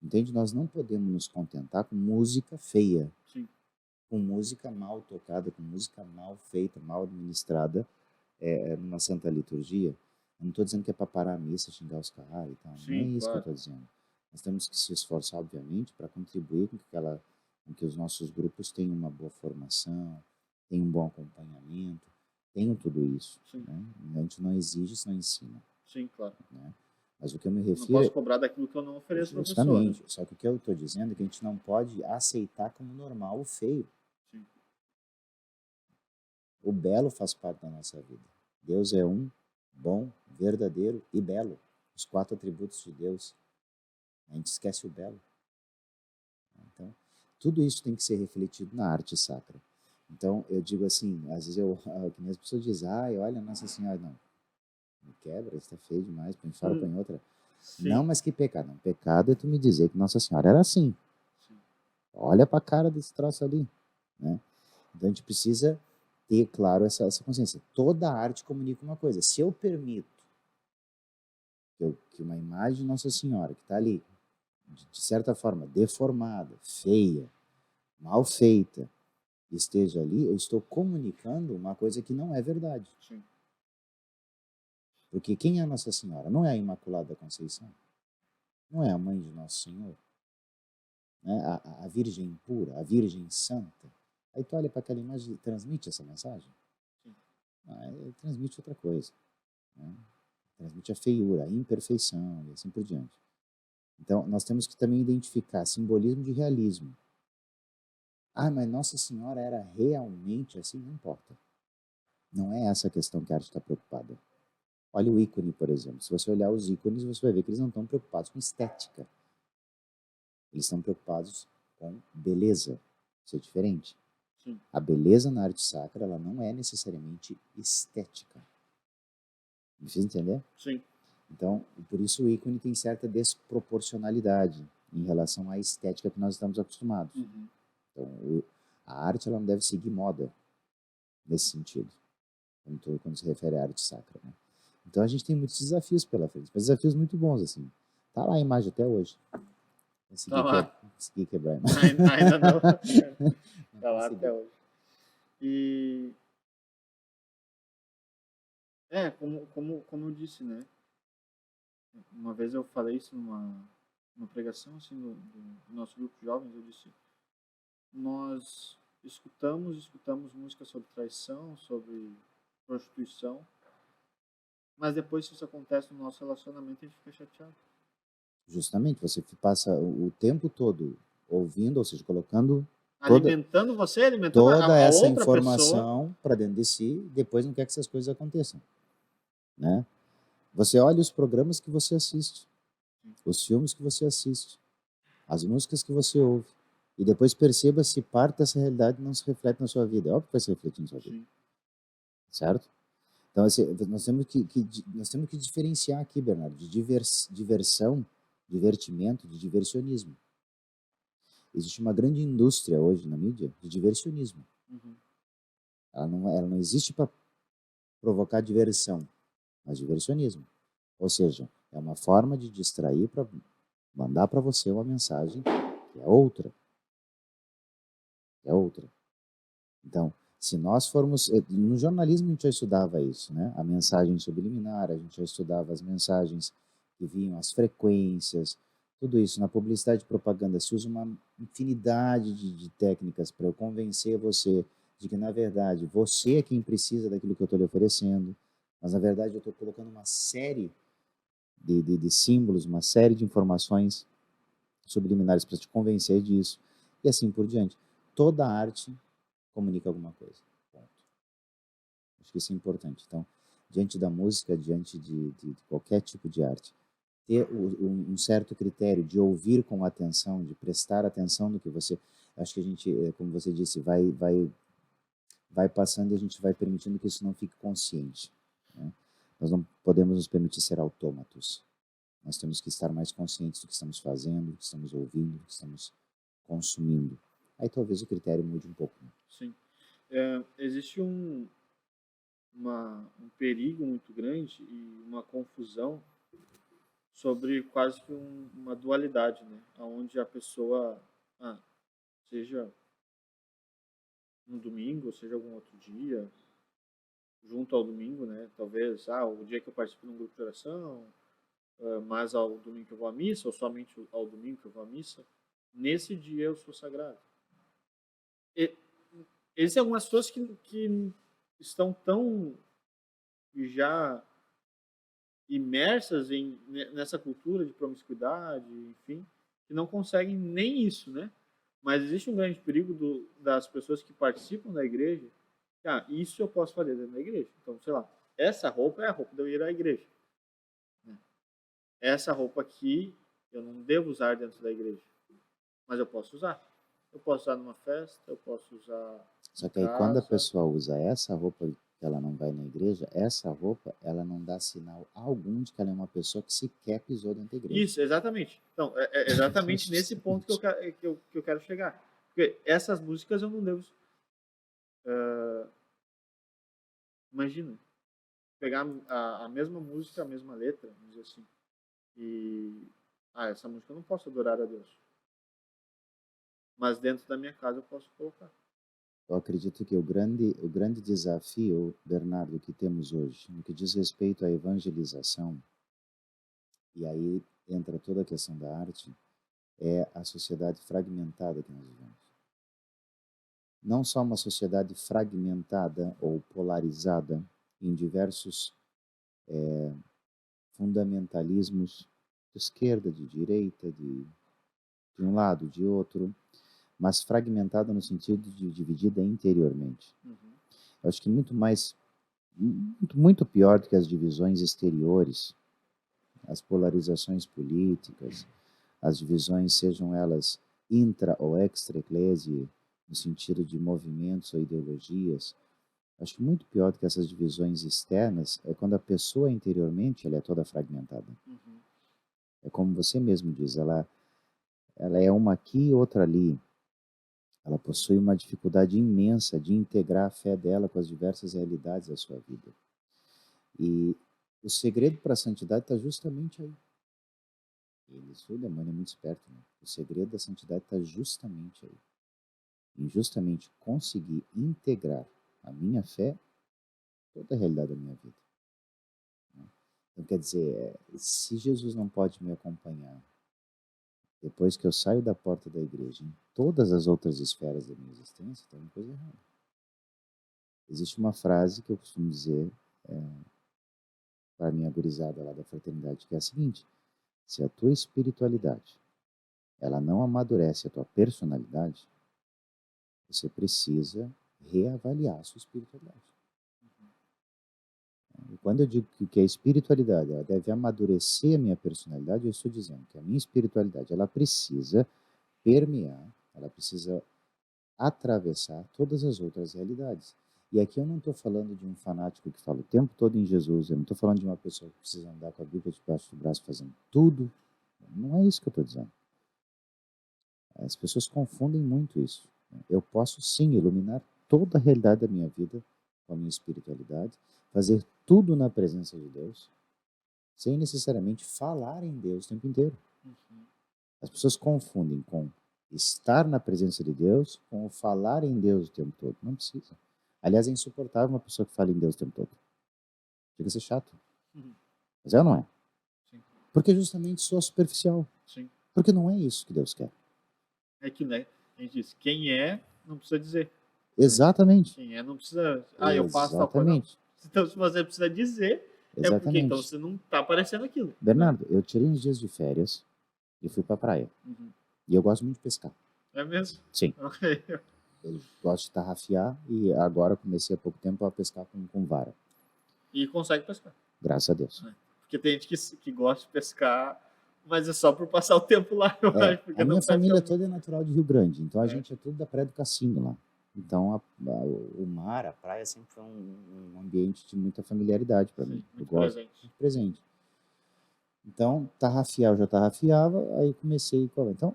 Entende? Nós não podemos nos contentar com música feia. Sim. Com música mal tocada, com música mal feita, mal administrada, numa santa liturgia. Eu não estou dizendo que é para parar a missa, xingar os caras e tal. Não é Sim, isso claro. que eu estou dizendo. Nós temos que se esforçar, obviamente, para contribuir com que os nossos grupos tenham uma boa formação, tenham um bom acompanhamento, tenham tudo isso. Né? A gente não exige, se não ensina. Sim, claro. Né? Mas o que eu me Não refiro posso cobrar daquilo que eu não ofereço para a pessoa. justamente, só que o que eu estou dizendo é que a gente não pode aceitar como normal o feio. Sim. O belo faz parte da nossa vida. Deus é um, bom, verdadeiro e belo. Os 4 atributos de Deus. A gente esquece o belo. Então, tudo isso tem que ser refletido na arte sacra. Então, eu digo assim, às vezes que nem as pessoas dizem, olha, Nossa Senhora, não, me quebra, isso tá feio demais, põe fora, põe outra. Sim. Não, mas que pecado. Não, pecado é tu me dizer que Nossa Senhora era assim. Sim. Olha para a cara desse troço ali. Né? Então, a gente precisa ter, claro, essa consciência. Toda arte comunica uma coisa. Se eu permito que uma imagem de Nossa Senhora, que está ali, de certa forma, deformada, feia, mal feita, esteja ali, eu estou comunicando uma coisa que não é verdade. Sim. Porque quem é a Nossa Senhora? Não é a Imaculada Conceição? Não é a mãe de Nosso Senhor? Né? A Virgem pura, a Virgem Santa. Aí tu olha para aquela imagem e transmite essa mensagem? Sim. Transmite outra coisa. Né? Transmite a feiura, a imperfeição e assim por diante. Então, nós temos que também identificar simbolismo de realismo. Mas Nossa Senhora era realmente assim? Não importa. Não é essa a questão que a arte está preocupada. Olha o ícone, por exemplo. Se você olhar os ícones, você vai ver que eles não estão preocupados com estética. Eles estão preocupados com beleza. Isso é diferente. Sim. A beleza na arte sacra, ela não é necessariamente estética. Me fiz entender? Sim. Então, por isso o ícone tem certa desproporcionalidade em relação à estética que nós estamos acostumados. Então, a arte ela não deve seguir moda nesse sentido, quando se refere à arte sacra. Né? Então, a gente tem muitos desafios pela frente, mas desafios muito bons, assim. Tá lá a imagem até hoje. Consegui quebrar a imagem. Ainda não. Tá lá até hoje. E como eu disse, né? Uma vez eu falei isso numa pregação assim do nosso grupo de jovens, eu disse: nós escutamos música sobre traição, sobre prostituição, mas depois que isso acontece no nosso relacionamento, a gente fica chateado. Justamente, você passa o tempo todo ouvindo, ou seja, colocando Alimentando você, alimentando toda a essa outra pessoa. informação para dentro de si, depois não quer que essas coisas aconteçam, né? Você olha os programas que você assiste, os filmes que você assiste, as músicas que você ouve, e depois perceba se parte dessa realidade não se reflete na sua vida. É óbvio que vai se refletir na sua vida, Sim. certo? Então, assim, nós temos que diferenciar aqui, Bernardo, de diversão, divertimento, de diversionismo. Existe uma grande indústria hoje na mídia de diversionismo. Uhum. Ela não existe para provocar diversão, mas diversionismo. Ou seja, é uma forma de distrair para mandar para você uma mensagem que é outra. É outra. Então, se nós formos... No jornalismo a gente já estudava isso, né? A mensagem subliminar, a gente já estudava as mensagens que vinham, as frequências, tudo isso. Na publicidade e propaganda se usa uma infinidade de técnicas para eu convencer você de que, na verdade, você é quem precisa daquilo que eu estou lhe oferecendo, mas, na verdade, eu estou colocando uma série de símbolos, uma série de informações subliminares para te convencer disso, e assim por diante. Toda arte comunica alguma coisa. Ponto. Acho que isso é importante. Então, diante da música, diante de qualquer tipo de arte, ter um certo critério de ouvir com atenção, de prestar atenção no que você... Acho que a gente, como você disse, vai passando e a gente vai permitindo que isso não fique consciente, né? Nós não podemos nos permitir ser autômatos. Nós temos que estar mais conscientes do que estamos fazendo, do que estamos ouvindo, do que estamos consumindo. Aí talvez o critério mude um pouco, né? Sim. Existe um perigo muito grande e uma confusão sobre quase que uma dualidade, né? Onde a pessoa, seja no domingo, seja algum outro dia, junto ao domingo, né? Talvez, o dia que eu participo de um grupo de oração, mas ao domingo que eu vou à missa, ou somente ao domingo que eu vou à missa, nesse dia eu sou sagrado. E, existem algumas pessoas que estão tão já imersas nessa cultura de promiscuidade, enfim, que não conseguem nem isso, né? Mas existe um grande perigo das pessoas que participam da igreja. Isso eu posso fazer dentro da igreja. Então, sei lá, essa roupa é a roupa de eu ir à igreja, né? Essa roupa aqui eu não devo usar dentro da igreja, mas eu posso usar. Eu posso usar numa festa, eu posso usar em Só que aí quando a casa. pessoa usa essa roupa que ela não vai na igreja, essa roupa, ela não dá sinal algum de que ela é uma pessoa que sequer pisou dentro da igreja. Isso, exatamente. Então, é exatamente nesse ponto que eu quero chegar. Porque essas músicas eu não devo... imagina, pegar a mesma música, a mesma letra, vamos dizer assim, e... essa música eu não posso adorar a Deus. Mas dentro da minha casa eu posso colocar. Eu acredito que o grande desafio, Bernardo, que temos hoje, no que diz respeito à evangelização, e aí entra toda a questão da arte, é a sociedade fragmentada que nós vivemos. Não só uma sociedade fragmentada ou polarizada em diversos fundamentalismos de esquerda, de direita, de um lado, de outro, mas fragmentada no sentido de dividida interiormente. Uhum. Eu acho que muito pior do que as divisões exteriores, as polarizações políticas, as divisões, sejam elas intra ou extra-eclésia, no sentido de movimentos ou ideologias. Acho que muito pior do que essas divisões externas é quando a pessoa interiormente ela é toda fragmentada. Uhum. É como você mesmo diz, ela é uma aqui e outra ali. Ela possui uma dificuldade imensa de integrar a fé dela com as diversas realidades da sua vida. E o segredo para a santidade está justamente aí. O demônio é muito esperto, né? O segredo da santidade está justamente aí. Em justamente conseguir integrar a minha fé toda a realidade da minha vida, né? Então, quer dizer, se Jesus não pode me acompanhar Depois que eu saio da porta da igreja, em todas as outras esferas da minha existência, tem uma coisa errada. Existe uma frase que eu costumo dizer para a minha gurizada lá da fraternidade, que é a seguinte: se a tua espiritualidade ela não amadurece a tua personalidade, você precisa reavaliar a sua espiritualidade. E quando eu digo que a espiritualidade ela deve amadurecer a minha personalidade, eu estou dizendo que a minha espiritualidade ela precisa permear, ela precisa atravessar todas as outras realidades. E aqui eu não estou falando de um fanático que fala o tempo todo em Jesus, eu não estou falando de uma pessoa que precisa andar com a Bíblia debaixo do braço fazendo tudo. Não é isso que eu estou dizendo. As pessoas confundem muito isso. Eu posso sim iluminar toda a realidade da minha vida com a minha espiritualidade, fazer tudo na presença de Deus, sem necessariamente falar em Deus o tempo inteiro. As pessoas confundem com estar na presença de Deus com o falar em Deus o tempo todo. Não precisa. Aliás, é insuportável uma pessoa que fala em Deus o tempo todo. Chega a ser chato. Mas é ou não é? Sim. Porque justamente sou superficial. Sim. Porque não é isso que Deus quer. É que, né, a gente diz, quem é, não precisa dizer. Exatamente. Quem é, não precisa, eu faço tal coisa. Exatamente. Então, se você precisa dizer, é porque então Exatamente. você não está aparecendo aquilo. Bernardo, eu tirei uns dias de férias e fui pra praia. E eu gosto muito de pescar. É mesmo? Sim. Ok. Eu gosto de tarrafiar e agora comecei há pouco tempo a pescar com vara. E consegue pescar. Graças a Deus. Porque tem gente que gosta de pescar, mas é só por passar o tempo lá, eu acho. Porque A minha não família pesca toda é natural de Rio Grande, então a É. gente é tudo da Praia do Cassino lá. Então o mar, a praia sempre foi um ambiente de muita familiaridade para mim. Eu muito gosto presente. muito presente. Então, tarrafiar eu já tarrafiava, aí comecei a colar. Então,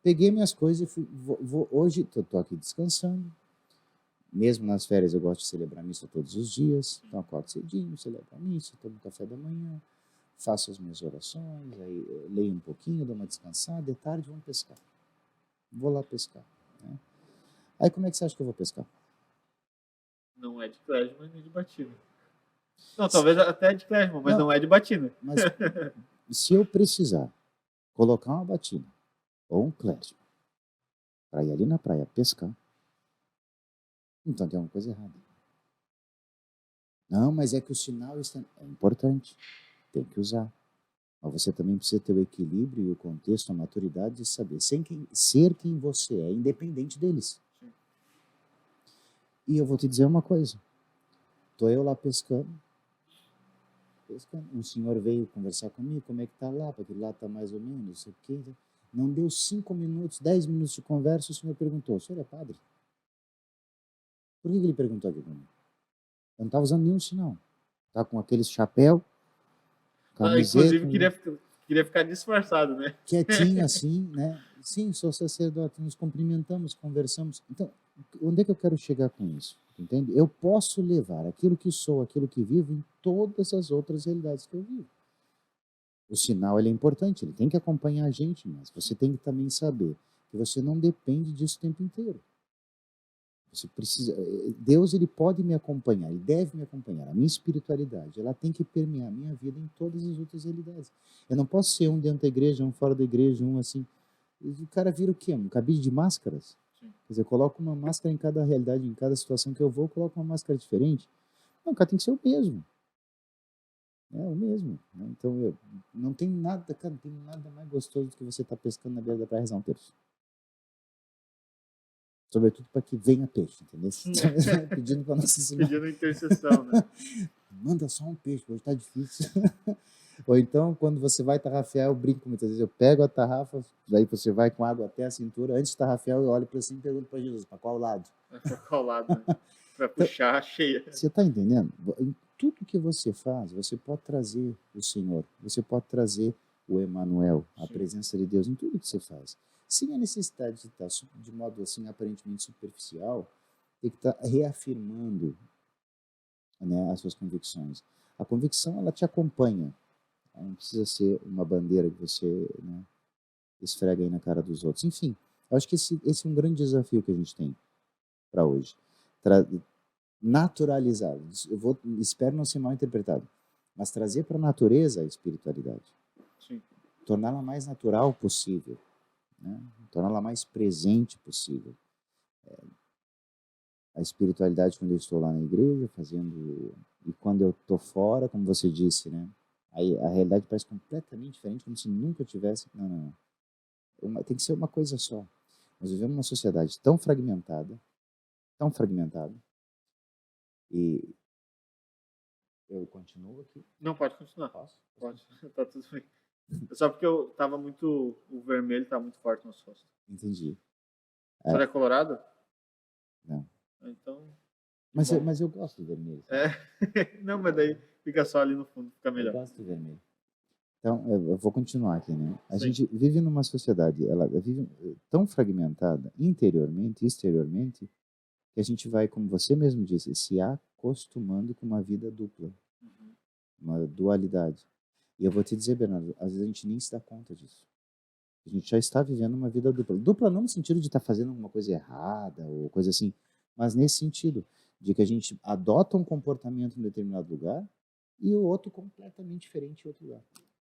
peguei minhas coisas e fui, hoje estou aqui descansando. Mesmo nas férias eu gosto de celebrar a missa todos os dias. Então acordo cedinho, celebro a missa, tomo café da manhã, faço as minhas orações, aí leio um pouquinho, dou uma descansada, de tarde vamos pescar. Vou lá pescar. Né? Aí como é que você acha que eu vou pescar? Não é de Klesman nem de batina. Não, talvez até de Klesman, mas não é de batina. Mas se eu precisar colocar uma batina ou um Klesman para ir ali na praia pescar, então tem alguma coisa errada. Não, mas é que o sinal é importante, tem que usar. Mas você também precisa ter o equilíbrio e o contexto, a maturidade de saber ser quem você é, independente deles. Sim. E eu vou te dizer uma coisa. Estou eu lá pescando. Um senhor veio conversar comigo, como é que tá lá, porque lá tá mais ou menos, não sei o quê. Não deu 5 minutos, 10 minutos de conversa, o senhor perguntou, o senhor é padre? Por que ele perguntou aqui para mim? Eu não estava usando nenhum sinal. Tá com aquele chapéu, camiseta. Inclusive, queria ficar disfarçado, né? Quietinho assim, né? Sim, sou sacerdote, nos cumprimentamos, conversamos. Então, onde é que eu quero chegar com isso? Entende? Eu posso levar aquilo que sou, aquilo que vivo, em todas as outras realidades que eu vivo. O sinal ele é importante, ele tem que acompanhar a gente, mas você tem que também saber que você não depende disso o tempo inteiro. Você precisa, Deus ele pode me acompanhar, ele deve me acompanhar. A minha espiritualidade, ela tem que permear a minha vida em todas as outras realidades. Eu não posso ser um dentro da igreja, um fora da igreja, um assim. O cara vira o quê? Um cabide de máscaras? Sim. Quer dizer, eu coloco uma máscara em cada realidade, em cada situação que eu vou, eu coloco uma máscara diferente. Não, o cara tem que ser o mesmo. É o mesmo. Né? Então, não tem nada, cara, não tem nada mais gostoso do que você estar pescando na beira da praia e rezar um terço. Sobretudo para que venha peixe, entendeu? Pedindo para Nossa Senhora. Pedindo intercessão, né? Manda só um peixe, hoje tá difícil. Ou então, quando você vai tarrafiar, eu brinco muitas vezes, eu pego a tarrafa, daí você vai com água até a cintura, antes de tarrafiar, eu olho para cima e pergunto para Jesus, para qual lado? Para qual lado, né? Para puxar cheia. Você está entendendo? Em tudo que você faz, você pode trazer o Senhor, você pode trazer o Emanuel, a presença de Deus em tudo que você faz. Sem a necessidade de estar de modo assim aparentemente superficial, tem que estar reafirmando, né, as suas convicções. A convicção ela te acompanha. Ela não precisa ser uma bandeira que você, né, esfrega aí na cara dos outros. Enfim, eu acho que esse é um grande desafio que a gente tem para hoje. Naturalizar. Espero não ser mal interpretado, mas trazer para a natureza a espiritualidade. Sim. torná-la mais natural possível, né? Torná-la mais presente possível. A espiritualidade quando eu estou lá na igreja fazendo e quando eu estou fora, como você disse, né? Aí a realidade parece completamente diferente, como se nunca tivesse. Não, não, não. Tem que ser uma coisa só. Nós vivemos numa sociedade tão fragmentada, e eu continuo aqui. Não, pode continuar. Posso? Pode. Tá tudo bem. É só porque eu tava muito. O vermelho tá muito forte no nosso rosto. Entendi. O senhor é colorado? Não. Então. Mas eu gosto do vermelho. É. Não, mas daí fica só ali no fundo, fica Eu melhor. gosto do vermelho. Então, eu vou continuar aqui, né? A Sim. gente vive numa sociedade, ela vive tão fragmentada, interiormente, exteriormente, que a gente vai, como você mesmo disse, se acostumando com uma vida dupla, uma dualidade. E eu vou te dizer, Bernardo, às vezes a gente nem se dá conta disso. A gente já está vivendo uma vida dupla. Dupla não no sentido de estar fazendo alguma coisa errada ou coisa assim, mas nesse sentido de que a gente adota um comportamento em determinado lugar e o outro completamente diferente em outro lugar.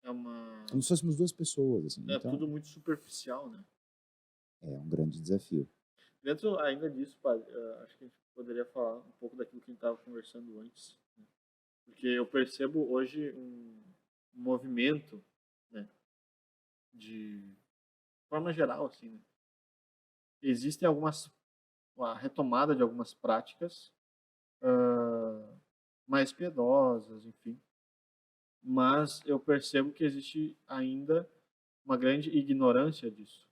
É uma. Como se fôssemos duas pessoas, assim. É Então, tudo muito superficial, né? é um grande desafio. Dentro ainda disso, padre, acho que a gente poderia falar um pouco daquilo que a gente estava conversando antes. Né? Porque eu percebo hoje um movimento, né, de forma geral, assim, né? Existem a retomada de algumas práticas mais piedosas, enfim. Mas eu percebo que existe ainda uma grande ignorância disso.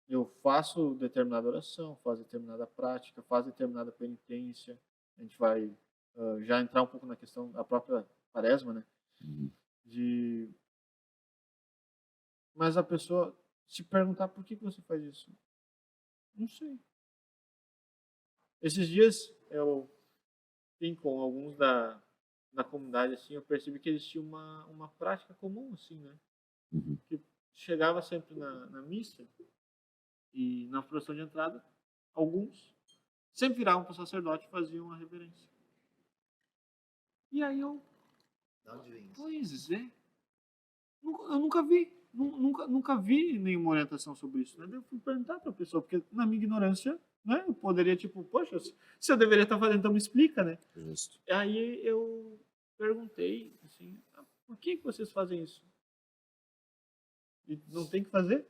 Eu faço determinada oração, faço determinada prática, faço determinada penitência. A gente vai já entrar um pouco na questão da própria quaresma, né? Uhum. Mas a pessoa se perguntar por que você faz isso? Não sei. Esses dias eu vim com alguns da comunidade, assim, eu percebi que existia uma prática comum, assim, né? Uhum. Que chegava sempre na missa e na procissão de entrada, alguns sempre viravam para o sacerdote e faziam a reverência. E aí eu... Pois é. Eu nunca vi. Nunca vi nenhuma orientação sobre isso. Né? Eu fui perguntar para a pessoa, porque na minha ignorância, né, eu poderia, tipo, poxa, se eu deveria estar fazendo, então me explica, né? Justo. Aí eu perguntei, assim, por que vocês fazem isso? E não tem que fazer?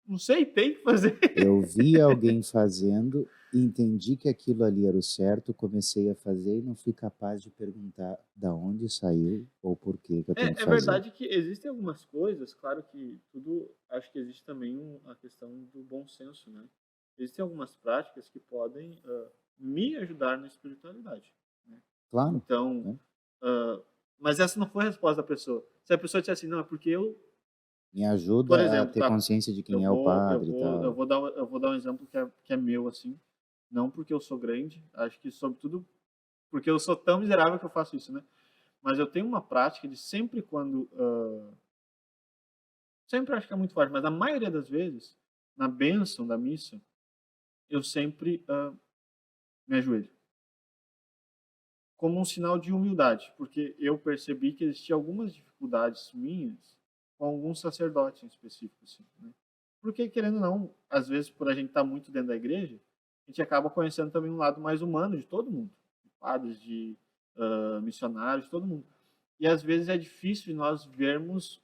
Não sei, tem que fazer. Eu vi alguém fazendo, entendi que aquilo ali era o certo, comecei a fazer e não fui capaz de perguntar da onde saiu ou por que eu tenho que É fazer. verdade que existem algumas coisas, claro que tudo, acho que existe também a questão do bom senso, né? Existem algumas práticas que podem me ajudar na espiritualidade. Né? Claro. Então, né? mas essa não foi a resposta da pessoa. Se a pessoa disser assim, não, é porque eu, Me por ajuda a exemplo, ter tá, consciência de quem é o padre e tal. eu vou dar um exemplo que é meu, assim, não porque eu sou grande, acho que sobretudo porque eu sou tão miserável que eu faço isso, né? Mas eu tenho uma prática de sempre quando... sempre acho que é muito forte, mas a maioria das vezes, na bênção da missa, eu sempre me ajoelho. Como um sinal de humildade, porque eu percebi que existiam algumas dificuldades minhas com alguns sacerdotes em específico. Assim, né? Porque, querendo ou não, às vezes, por a gente estar muito dentro da igreja, a gente acaba conhecendo também um lado mais humano de todo mundo. De padres, de missionários, de todo mundo. E às vezes é difícil de nós vermos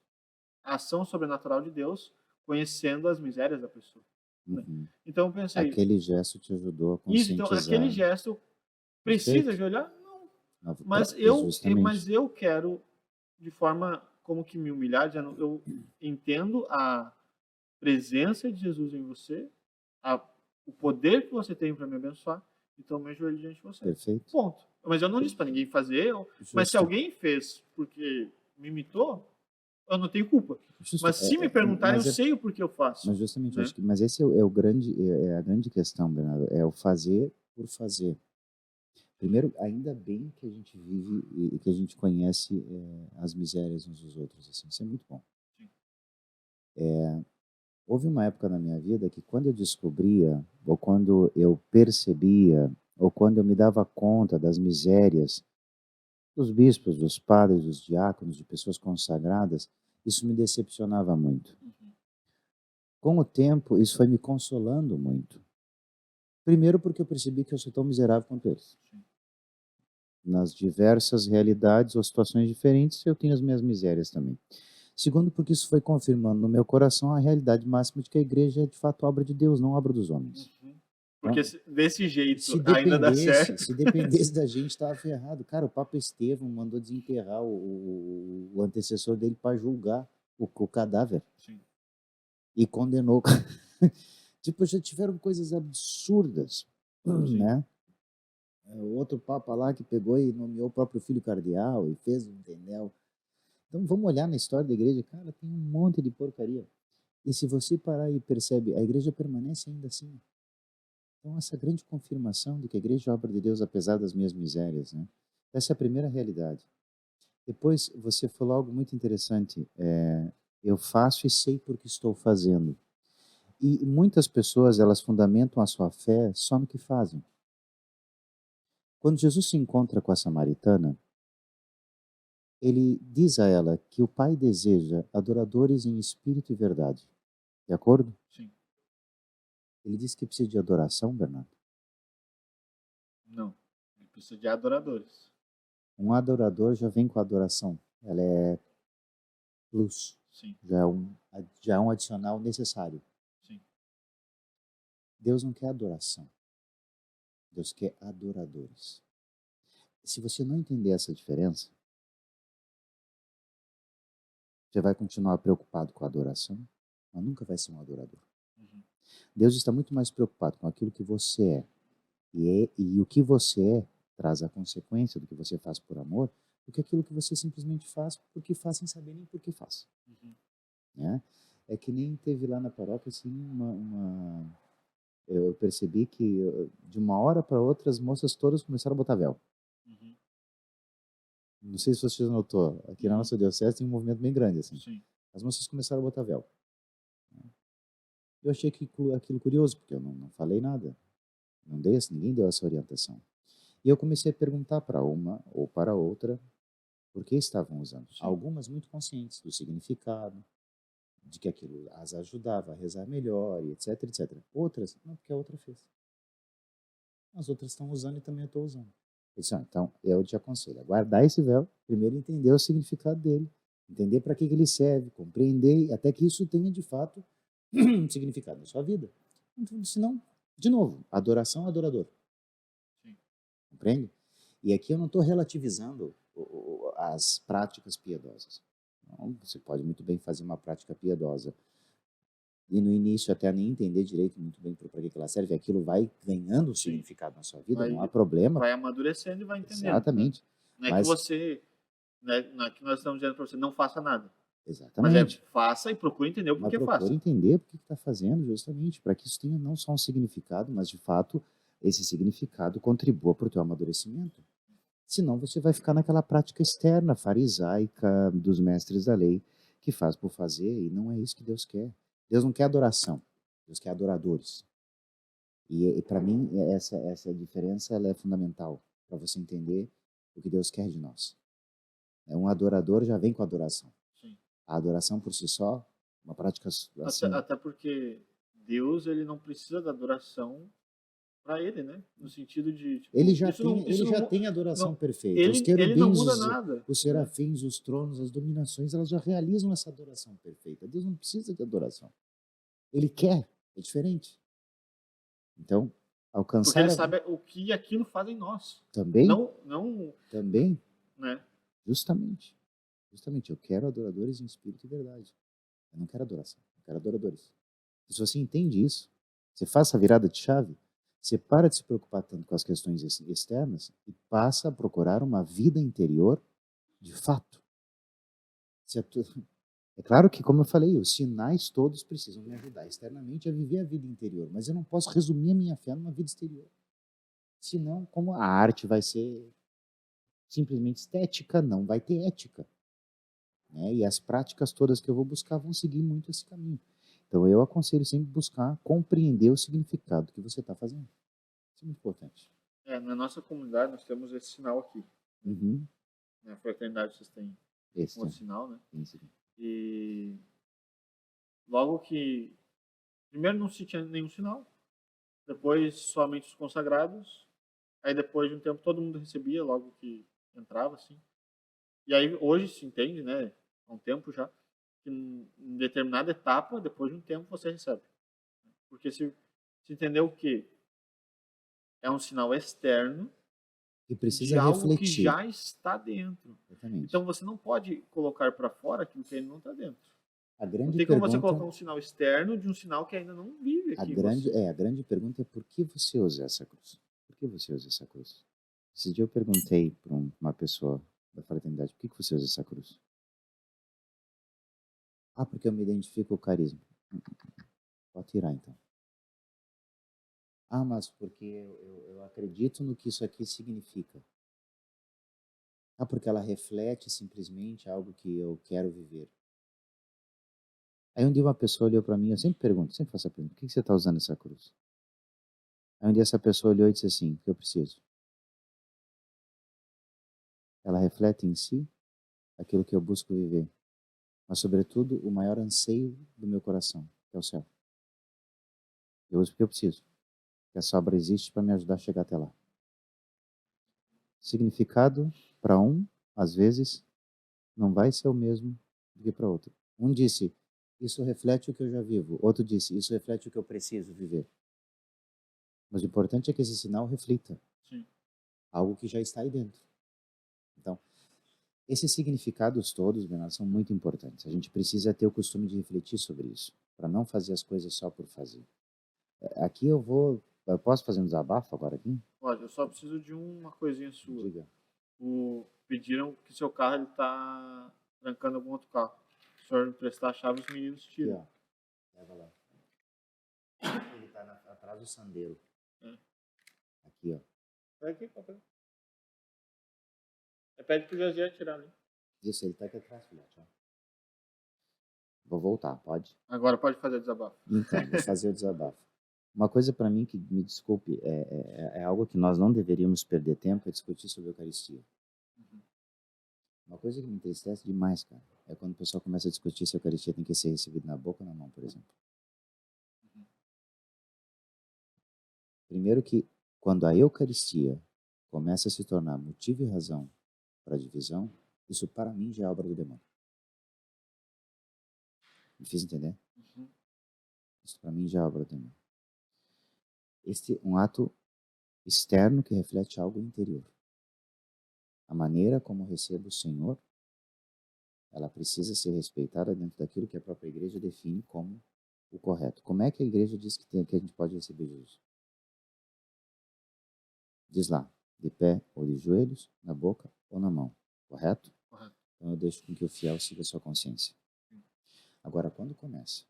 a ação sobrenatural de Deus conhecendo as misérias da pessoa. Né? Uhum. Então eu pensei... Aquele gesto te ajudou a Isso, então conscientizar. aquele gesto precisa de olhar? Não. Mas eu quero, de forma como que me humilhar, dizendo, eu entendo a presença de Jesus em você, o poder que você tem para me abençoar, então eu me ajoelho diante de você. Perfeito. Ponto. Mas eu não disse para ninguém fazer, mas se alguém fez porque me imitou, eu não tenho culpa. Justo. Mas se me perguntarem, eu sei o porquê eu faço. Mas justamente, né? acho que, mas esse é a grande questão, Bernardo, é o fazer por fazer. Primeiro, ainda bem que a gente vive e que a gente conhece as misérias uns dos outros, assim, isso é muito bom. Houve uma época na minha vida que quando eu descobria, ou quando eu percebia, ou quando eu me dava conta das misérias dos bispos, dos padres, dos diáconos, de pessoas consagradas, isso me decepcionava muito. Com o tempo, isso foi me consolando muito. Primeiro porque eu percebi que eu sou tão miserável quanto eles. Nas diversas realidades ou situações diferentes, eu tenho as minhas misérias também. Segundo, porque isso foi confirmando no meu coração a realidade máxima de que a igreja é de fato obra de Deus, não obra dos homens. Porque Então, desse jeito se ainda dá certo. dependesse da gente, estava ferrado. Cara, o Papa Estevão mandou desenterrar o antecessor dele para julgar o cadáver. Sim. E condenou. Tipo, já tiveram coisas absurdas, né? O outro Papa lá que pegou e nomeou o próprio filho cardeal e fez um entendeu? Então vamos olhar na história da igreja, cara, tem um monte de porcaria. E se você parar e percebe, a igreja permanece ainda assim. Então essa grande confirmação de que a igreja é obra de Deus apesar das minhas misérias, né? Essa é a primeira realidade. Depois você falou algo muito interessante, eu faço e sei porque estou fazendo. E muitas pessoas, elas fundamentam a sua fé só no que fazem. Quando Jesus se encontra com a samaritana, ele diz a ela que o Pai deseja adoradores em espírito e verdade. De acordo? Sim. Ele diz que precisa de adoração, Bernardo. Não. Ele precisa de adoradores. Um adorador já vem com a adoração. Ela é plus. Sim. Já é um adicional necessário. Sim. Deus não quer adoração. Deus quer adoradores. Se você não entender essa diferença, você vai continuar preocupado com a adoração, mas nunca vai ser um adorador. Deus está muito mais preocupado com aquilo que você é. E o que você é traz a consequência do que você faz por amor, do que aquilo que você simplesmente faz porque faz sem saber nem por que faz. Né? É que nem teve lá na paróquia assim, eu percebi que de uma hora para outra as moças todas começaram a botar véu. Não sei se você já notou, aqui na nossa diocese tem um movimento bem grande assim. Sim. As moças começaram a botar véu. Eu achei aquilo curioso, porque eu não falei nada. Ninguém deu essa orientação. E eu comecei a perguntar para uma ou para outra por que estavam usando. Sim. Algumas muito conscientes do significado, de que aquilo as ajudava a rezar melhor, e etc, etc. Outras, não, porque a outra fez. As outras estão usando e também eu estou usando. Eu disse, então, eu te aconselho a guardar esse véu, primeiro entender o significado dele, entender para que ele serve, compreender, até que isso tenha de fato um significado na sua vida. Então, senão, de novo, adoração, adorador. Sim. Compreende? E aqui eu não estou relativizando as práticas piedosas. Não, você pode muito bem fazer uma prática piedosa e no início até nem entender direito muito bem para que ela serve, aquilo vai ganhando um significado na sua vida, não há problema. Vai amadurecendo e vai entendendo. Exatamente. Né? Não é que você, não é que nós estamos dizendo para você não faça nada. Exatamente. Mas faça e procure entender o porquê faça. Procure entender por que está fazendo, justamente, para que isso tenha não só um significado, mas de fato esse significado contribua para o teu amadurecimento. Senão você vai ficar naquela prática externa, farisaica, dos mestres da lei, que faz por fazer, e não é isso que Deus quer. Deus não quer adoração, Deus quer adoradores. E para mim, essa diferença ela é fundamental para você entender o que Deus quer de nós. Um adorador já vem com adoração. Sim. A adoração por si só, uma prática assim... Até porque Deus ele não precisa da adoração para ele, né? No sentido de tipo, ele já tem a adoração perfeita. Os querubins, ele não muda nada. Os serafins, os tronos, as dominações, elas já realizam essa adoração perfeita. Deus não precisa de adoração. Ele quer, é diferente. Então, alcançar... Porque ele sabe o que aquilo faz em nós. Também? Não... Também? Né? Justamente. Eu quero adoradores em espírito e verdade. Eu não quero adoração, eu quero adoradores. Se você entende isso, você faz essa virada de chave, você para de se preocupar tanto com as questões externas e passa a procurar uma vida interior de fato. É claro que, como eu falei, os sinais todos precisam me ajudar externamente a viver a vida interior, mas eu não posso resumir a minha fé numa vida exterior. Senão, como a arte vai ser simplesmente estética, não vai ter ética. Né? E as práticas todas que eu vou buscar vão seguir muito esse caminho. Então, eu aconselho sempre buscar compreender o significado que você está fazendo. Isso é muito importante. Na nossa comunidade, nós temos esse sinal aqui. Uhum. A fraternidade vocês têm Esse um outro tem. sinal, né? Esse tem. E logo que... Primeiro não se tinha nenhum sinal, depois somente os consagrados, aí depois de um tempo todo mundo recebia logo que entrava, assim. E aí hoje se entende, né, há um tempo já, que em determinada etapa, depois de um tempo, você recebe. Porque se entendeu que é um sinal externo E de precisa algo que refletir. já está dentro. Exatamente. Então você não pode colocar para fora aquilo que ainda não está dentro. A Não grande tem como você pergunta, colocar um sinal externo de um sinal que ainda não vive a aqui em grande, você. a grande pergunta é por que você usa essa cruz? Por que você usa essa cruz? Esse dia eu perguntei para uma pessoa da fraternidade, por que você usa essa cruz? Ah, porque eu me identifico com o carisma. Pode tirar então. Ah, mas porque eu acredito no que isso aqui significa. Ah, porque ela reflete simplesmente algo que eu quero viver. Aí um dia uma pessoa olhou para mim, eu sempre pergunto, sempre faço a pergunta, por que você está usando essa cruz? Aí um dia essa pessoa olhou e disse assim, que eu preciso. Ela reflete em si aquilo que eu busco viver, mas sobretudo o maior anseio do meu coração, que é o céu. Eu uso porque eu preciso, porque essa obra existe para me ajudar a chegar até lá. Significado para um, às vezes, não vai ser o mesmo do que para outro. Um disse, isso reflete o que eu já vivo. Outro disse, isso reflete o que eu preciso viver. Mas o importante é que esse sinal reflita Sim. algo que já está aí dentro. Então, esses significados todos, Bernardo, são muito importantes. A gente precisa ter o costume de refletir sobre isso, para não fazer as coisas só por fazer. Aqui eu posso fazer um desabafo agora aqui? Olha, eu só preciso de uma coisinha sua. Diga. Pediram que seu carro está trancando algum outro carro. Se o senhor emprestar a chave, os meninos Aqui, tiram. ó. Leva lá. Ele está atrás do sandeiro. É. Aqui, ó. Vai aqui, papai. Pede pro José tirar ali. Isso, ele está aqui atrás, filhote. Ó. Vou voltar, pode? Agora pode fazer o desabafo. Então, vou fazer o desabafo. Uma coisa para mim que, me desculpe, é algo que nós não deveríamos perder tempo, é discutir sobre a Eucaristia. Uhum. Uma coisa que me entristece demais, cara, é quando o pessoal começa a discutir se a Eucaristia tem que ser recebida na boca ou na mão, por exemplo. Uhum. Primeiro que, quando a Eucaristia começa a se tornar motivo e razão para a divisão, isso para mim já é obra do demônio. Me fiz entender? Uhum. Isso para mim já é obra do demônio. Este é um ato externo que reflete algo interior. A maneira como recebo o Senhor, ela precisa ser respeitada dentro daquilo que a própria igreja define como o correto. Como é que a igreja diz que a gente pode receber Jesus? Diz lá, de pé ou de joelhos, na boca ou na mão, correto? Correto. Então eu deixo com que o fiel siga a sua consciência. Agora, quando começa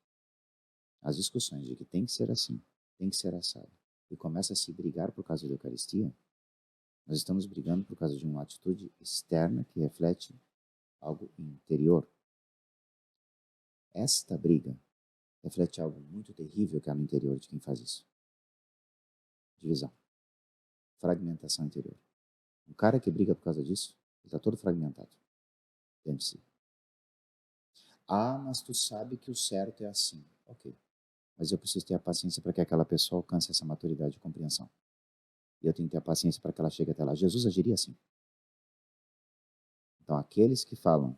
as discussões de que tem que ser assim, tem que ser assado, e começa a se brigar por causa da Eucaristia, nós estamos brigando por causa de uma atitude externa que reflete algo interior. Esta briga reflete algo muito terrível que há no interior de quem faz isso. Divisão. Fragmentação interior. Um cara que briga por causa disso, ele está todo fragmentado dentro de si. Ah, mas tu sabe que o certo é assim. Ok. Mas eu preciso ter a paciência para que aquela pessoa alcance essa maturidade e compreensão. E eu tenho que ter a paciência para que ela chegue até lá. Jesus agiria assim. Então, aqueles que falam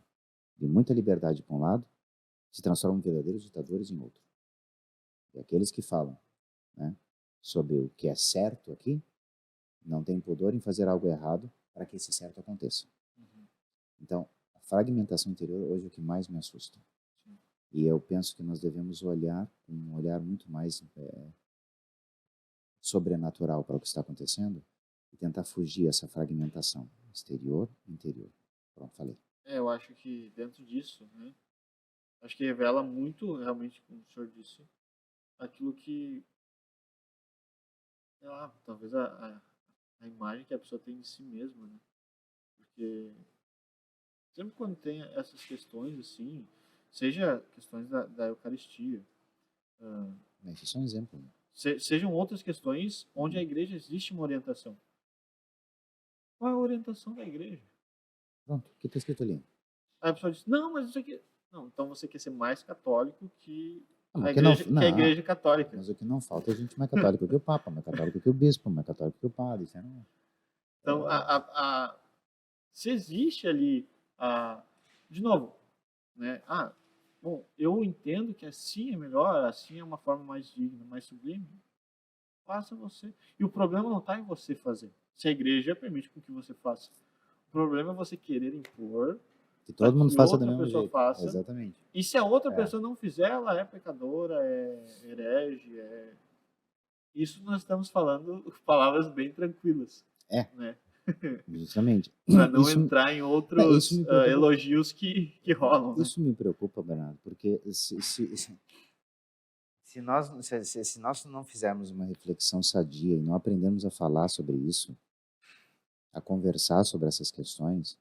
de muita liberdade para um lado, se transformam em verdadeiros ditadores em outro. E aqueles que falam, né, sobre o que é certo aqui, não têm pudor em fazer algo errado para que esse certo aconteça. Uhum. Então, a fragmentação interior hoje é o que mais me assusta. Sim. E eu penso que nós devemos olhar com um olhar muito mais sobrenatural para o que está acontecendo e tentar fugir essa fragmentação exterior e interior. Pronto, falei. Eu acho que dentro disso, né, acho que revela muito, realmente, como o senhor disse, aquilo que, sei lá, talvez a imagem que a pessoa tem de si mesma, né? Porque sempre quando tem essas questões, assim, seja questões da Eucaristia, Mas isso é só um exemplo. Né? sejam outras questões onde a igreja existe uma orientação. Qual é a orientação da igreja? Pronto, o que está escrito ali? Aí a pessoa diz, não, mas isso aqui... Não, então você quer ser mais católico Ah, a mas o que não, não, igreja católica. mas o que não falta é gente mais católica que o Papa, mais católica que o Bispo, mais católica que o Padre. Isso não, Então, se existe ali, de novo, né? Bom, eu entendo que assim é melhor, assim é uma forma mais digna, mais sublime. Faça você. E o problema não está em você fazer. Se a igreja permite com que você faça. O problema é você querer impor que para todo mundo que faça do outra mesmo pessoa jeito. faça. Exatamente. E se a outra É. pessoa não fizer, ela é pecadora, é herege, é... Isso nós estamos falando palavras bem tranquilas, É, né? justamente. Para não Isso, entrar em isso outros me preocupa. elogios que rolam, né? Isso me preocupa, Bernardo, porque se nós não fizermos uma reflexão sadia e não aprendermos a falar sobre isso, a conversar sobre essas questões,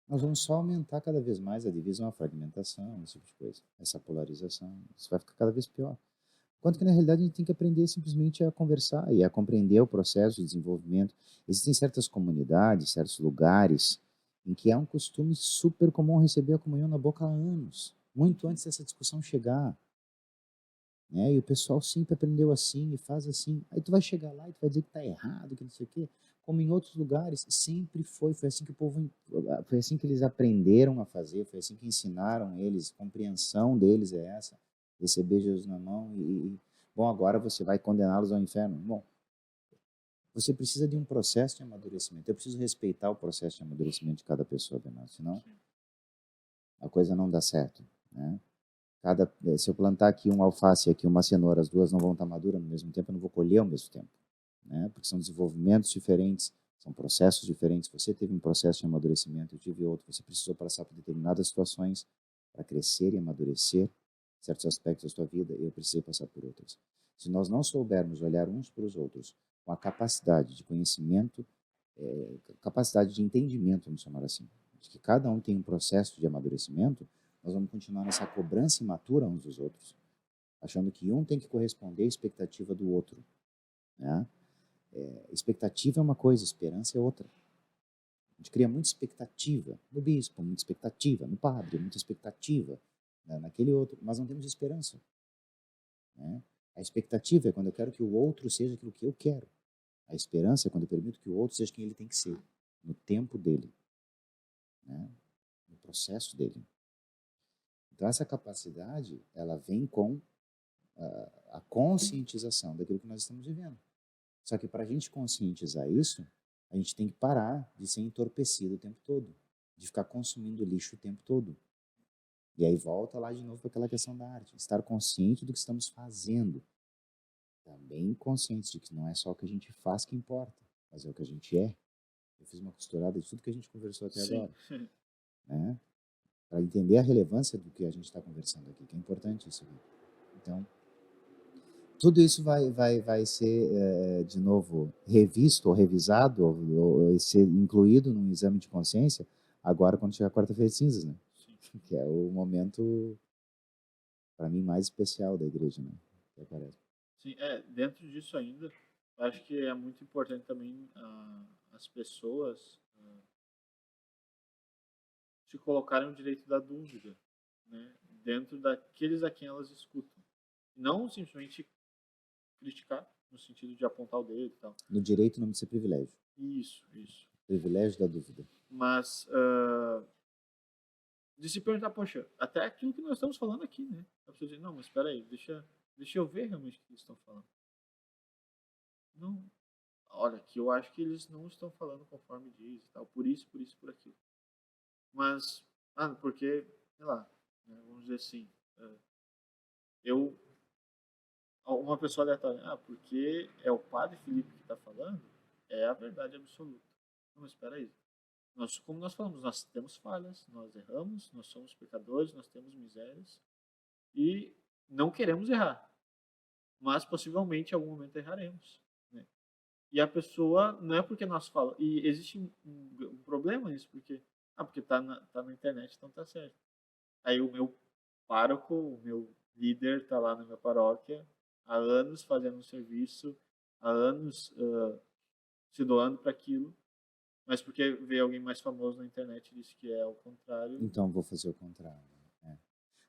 nós vamos só aumentar cada vez mais a divisão, a fragmentação, esse tipo de coisa, essa polarização. Isso vai ficar cada vez pior. Quanto que, na realidade, a gente tem que aprender simplesmente a conversar e a compreender o processo de desenvolvimento. Existem certas comunidades, certos lugares, em que é um costume super comum receber a comunhão na boca há anos, muito antes dessa discussão chegar. Né? E o pessoal sempre aprendeu assim e faz assim. Aí tu vai chegar lá e tu vai dizer que está errado, que não sei o quê. Como em outros lugares, sempre foi assim que o povo, foi assim que eles aprenderam a fazer, foi assim que ensinaram eles, a compreensão deles é essa, receber Jesus na mão bom, agora você vai condená-los ao inferno. Bom, você precisa de um processo de amadurecimento. Eu preciso respeitar o processo de amadurecimento de cada pessoa, Bernardo, senão a coisa não dá certo, né? Se eu plantar aqui um alface e aqui uma cenoura, as duas não vão estar maduras no mesmo tempo, eu não vou colher ao mesmo tempo, né? Porque são desenvolvimentos diferentes, são processos diferentes. Você teve um processo de amadurecimento, eu tive outro. Você precisou passar por determinadas situações para crescer e amadurecer certos aspectos da sua vida, e eu precisei passar por outras. Se nós não soubermos olhar uns para os outros com a capacidade de conhecimento, capacidade de entendimento, vamos chamar assim, de que cada um tem um processo de amadurecimento, nós vamos continuar nessa cobrança imatura uns dos outros, achando que um tem que corresponder à expectativa do outro. Né? Expectativa é uma coisa, esperança é outra. A gente cria muita expectativa no bispo, muita expectativa no padre, muita expectativa, né, naquele outro, mas não temos esperança. Né? A expectativa é quando eu quero que o outro seja aquilo que eu quero. A esperança é quando eu permito que o outro seja quem ele tem que ser, no tempo dele, né? No processo dele. Então, essa capacidade, ela vem com a conscientização daquilo que nós estamos vivendo. Só que para a gente conscientizar isso, a gente tem que parar de ser entorpecido o tempo todo, de ficar consumindo lixo o tempo todo. E aí volta lá de novo para aquela questão da arte, estar consciente do que estamos fazendo. Também consciente de que não é só o que a gente faz que importa, mas é o que a gente é. Eu fiz uma costurada de tudo que a gente conversou até Sim. agora. Né? Para entender a relevância do que a gente está conversando aqui, que é importante isso aqui. Então, tudo isso vai ser, de novo, revisto ou revisado, ou ser incluído num exame de consciência, agora quando chegar a quarta-feira de cinzas, né? Sim. Que é o momento, para mim, mais especial da igreja, né? Que aparece. Sim, dentro disso ainda, acho que é muito importante também as pessoas se colocarem o direito da dúvida, né, dentro daqueles a quem elas escutam. Não simplesmente criticar, no sentido de apontar o dedo e tal. No direito não de ser privilégio. Isso. Privilégio da dúvida. Mas de se perguntar, poxa, até aquilo que nós estamos falando aqui, né? A pessoa dizer, não, mas espera aí, deixa eu ver realmente o que eles estão falando. Não, olha, que eu acho que eles não estão falando conforme diz e tal, por isso, por aquilo. Mas, porque, sei lá, né, vamos dizer assim, eu, uma pessoa aleatória, porque é o padre Felipe que está falando, é a verdade absoluta. Não, mas espera aí, como nós falamos, nós temos falhas, nós erramos, nós somos pecadores, nós temos misérias e não queremos errar, mas possivelmente em algum momento erraremos. Né? E a pessoa, não é porque nós falamos, e existe um problema nisso, porque tá na internet, então tá certo. Aí o meu pároco, o meu líder está lá na minha paróquia, há anos fazendo um serviço, há anos se doando para aquilo, Mas porque veio alguém mais famoso na internet e disse que é o contrário. Então vou fazer o contrário. É.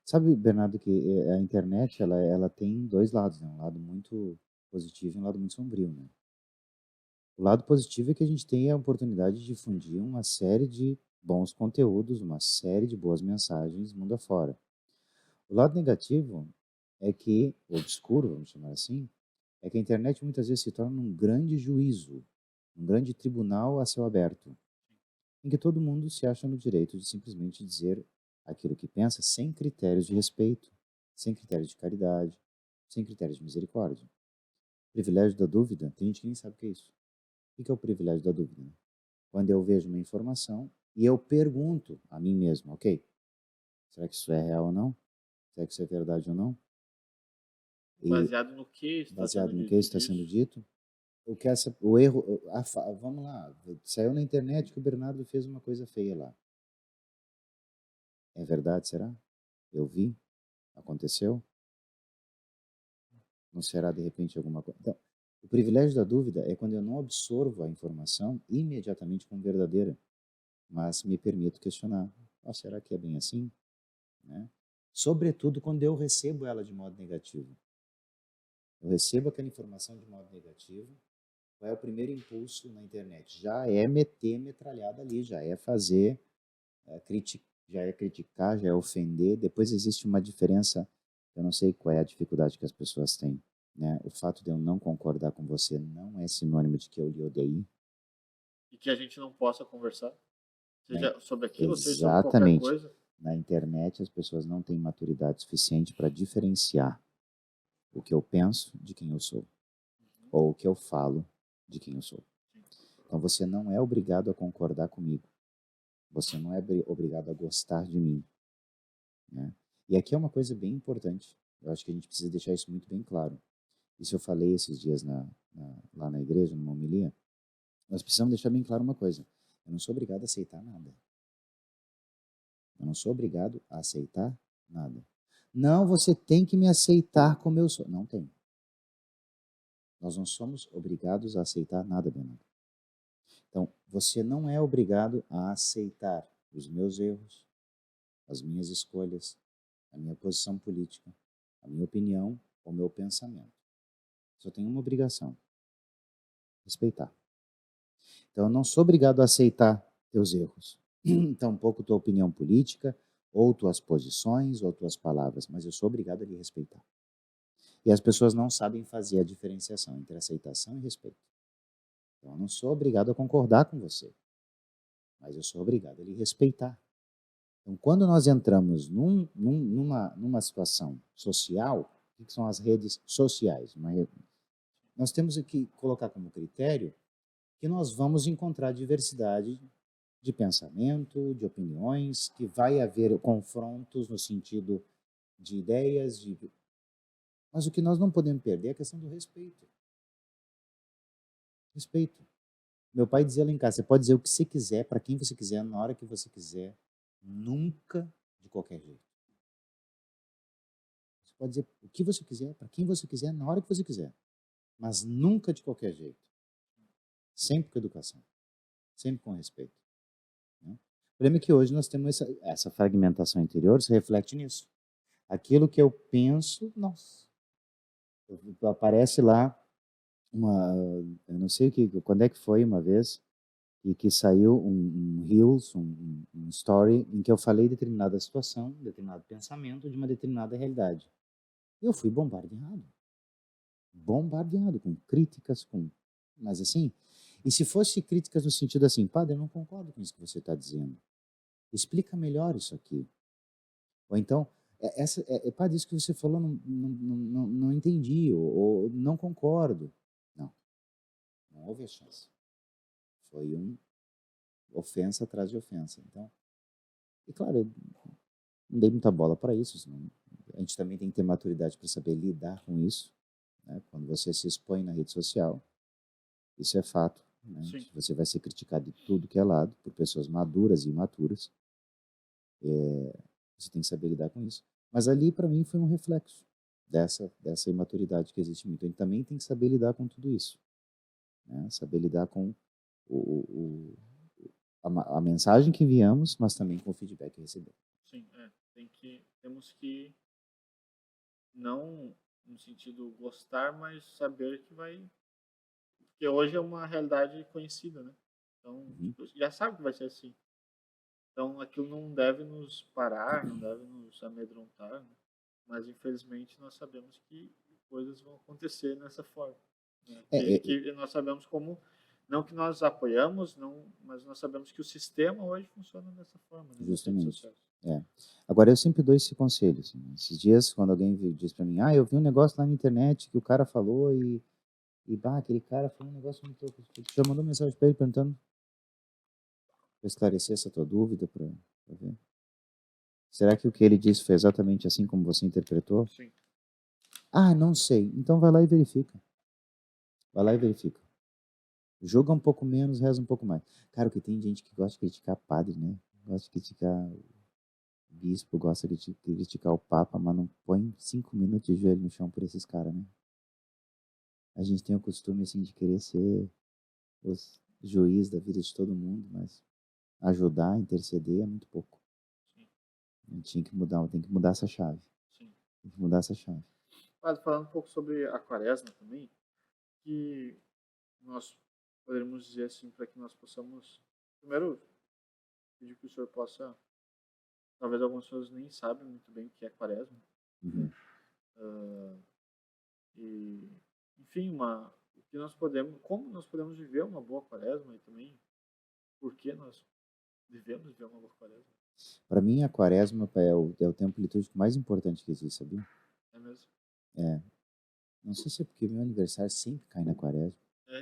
Sabe, Bernardo, que a internet ela tem dois lados, né? Um lado muito positivo e um lado muito sombrio, né? O lado positivo é que a gente tem a oportunidade de difundir uma série de bons conteúdos, uma série de boas mensagens mundo afora. O lado negativo é que, obscuro, vamos chamar assim, é que a internet muitas vezes se torna um grande juízo, um grande tribunal a céu aberto, em que todo mundo se acha no direito de simplesmente dizer aquilo que pensa sem critérios de respeito, sem critérios de caridade, sem critérios de misericórdia. Privilégio da dúvida, tem gente que nem sabe o que é isso. O que é o privilégio da dúvida? Né? Quando eu vejo uma informação e eu pergunto a mim mesmo, ok, será que isso é real ou não? Será que isso é verdade ou não? E Baseado no que está baseado sendo no que dito está sendo disso. dito, o erro, vamos lá, saiu na internet que o Bernardo fez uma coisa feia lá. É verdade, será? Eu vi? Aconteceu? Não será de repente alguma coisa? Então, o privilégio da dúvida é quando eu não absorvo a informação imediatamente como verdadeira, mas me permito questionar. Oh, será que é bem assim? Né? Sobretudo quando eu recebo ela de modo negativo. Eu recebo aquela informação de modo negativo. Qual é o primeiro impulso na internet? Já é meter metralhada ali, já é fazer, já é criticar, já é ofender. Depois existe uma diferença, eu não sei qual é a dificuldade que as pessoas têm. Né? O fato de eu não concordar com você não é sinônimo de que eu lhe odeie. E que a gente não possa conversar, Né? seja sobre aquilo, seja sobre qualquer Exatamente. coisa. Na internet as pessoas não têm maturidade suficiente para diferenciar o que eu penso de quem eu sou, Uhum. ou o que eu falo de quem eu sou. Sim. Então você não é obrigado a concordar comigo. Você não é obrigado a gostar de mim. Né? E aqui é uma coisa bem importante. Eu acho que a gente precisa deixar isso muito bem claro. Isso eu falei esses dias lá na igreja, numa homilia. Nós precisamos deixar bem claro uma coisa. Eu não sou obrigado a aceitar nada. Eu não sou obrigado a aceitar nada. Não, você tem que me aceitar como eu sou. Não tem. Nós não somos obrigados a aceitar nada, Bernardo. Então, você não é obrigado a aceitar os meus erros, as minhas escolhas, a minha posição política, a minha opinião, o meu pensamento. Só tem uma obrigação: respeitar. Então, eu não sou obrigado a aceitar teus erros, tampouco tua opinião política, ou tuas posições, ou tuas palavras, mas eu sou obrigado a lhe respeitar. E as pessoas não sabem fazer a diferenciação entre aceitação e respeito. Então, eu não sou obrigado a concordar com você, mas eu sou obrigado a lhe respeitar. Então, quando nós entramos numa situação social, o que são as redes sociais? Nós temos que colocar como critério que nós vamos encontrar diversidade de pensamento, de opiniões, que vai haver confrontos no sentido de ideias, mas o que nós não podemos perder é a questão do respeito. Respeito. Meu pai dizia lá em casa, você pode dizer o que você quiser, para quem você quiser, na hora que você quiser, nunca de qualquer jeito. Você pode dizer o que você quiser, para quem você quiser, na hora que você quiser, mas nunca de qualquer jeito. Sempre com educação, sempre com respeito. Né? O problema é que hoje nós temos essa fragmentação interior, se reflete nisso. Aquilo que eu penso, nossa, aparece lá eu não sei quando é que foi uma vez, e que saiu um Reels, um story, em que eu falei determinada situação, determinado pensamento de uma determinada realidade. Eu fui bombardeado. Bombardeado com críticas, mas assim, e se fosse críticas no sentido assim, padre, eu não concordo com isso que você está dizendo. Explica melhor isso aqui. Ou então, padre, isso que você falou, não entendi, ou não concordo. Não, não houve a chance. Foi ofensa atrás de ofensa. Então, e claro, eu não dei muita bola para isso. Senão a gente também tem que ter maturidade para saber lidar com isso. Né? Quando você se expõe na rede social, isso é fato. Né? Você vai ser criticado de tudo que é lado por pessoas maduras e imaturas. Você tem que saber lidar com isso. Mas ali, para mim, foi um reflexo dessa imaturidade que existe muito. A gente também tem que saber lidar com tudo isso. Né? Saber lidar com o, a mensagem que enviamos, mas também com o feedback que recebemos. Sim, temos que não no sentido gostar, mas saber que vai, porque hoje é uma realidade conhecida, né? Então, Uhum. já sabe que vai ser assim. Então, aquilo não deve nos parar, não deve nos amedrontar, né? Mas infelizmente nós sabemos que coisas vão acontecer nessa forma, né? Que nós sabemos como, não que nós apoiamos, não, mas nós sabemos que o sistema hoje funciona dessa forma, né, nas redes Justamente. sociais. Agora, eu sempre dou esse conselho. Assim, né? Esses dias, quando alguém diz para mim, eu vi um negócio lá na internet que o cara falou aquele cara falou um negócio muito louco. Tu já mandou mensagem para ele perguntando para esclarecer essa tua dúvida, para ver? Será que o que ele disse foi exatamente assim como você interpretou? Sim. Não sei. Então vai lá e verifica. Vai lá e verifica. Joga um pouco menos, reza um pouco mais. Cara, porque tem gente que gosta de criticar padre, né? Gosta de criticar bispo, gosta de criticar o papa, mas não põe 5 minutos de joelho no chão por esses caras, né? A gente tem o costume, assim, de querer ser os juiz da vida de todo mundo, mas ajudar, interceder é muito pouco. Sim. A gente tem que mudar essa chave. Sim. Tem que mudar essa chave. Mas falando um pouco sobre a quaresma também, que nós poderíamos dizer assim, para que nós possamos, primeiro, pedir que o senhor possa, talvez algumas pessoas nem sabem muito bem o que é quaresma, Uhum. né? E, enfim, o que nós podemos, como nós podemos viver uma boa quaresma e também por que nós devemos viver uma boa quaresma. Para mim, a quaresma é o tempo litúrgico mais importante que existe, sabia? É mesmo? É. Não sei se é porque meu aniversário sempre cai na quaresma.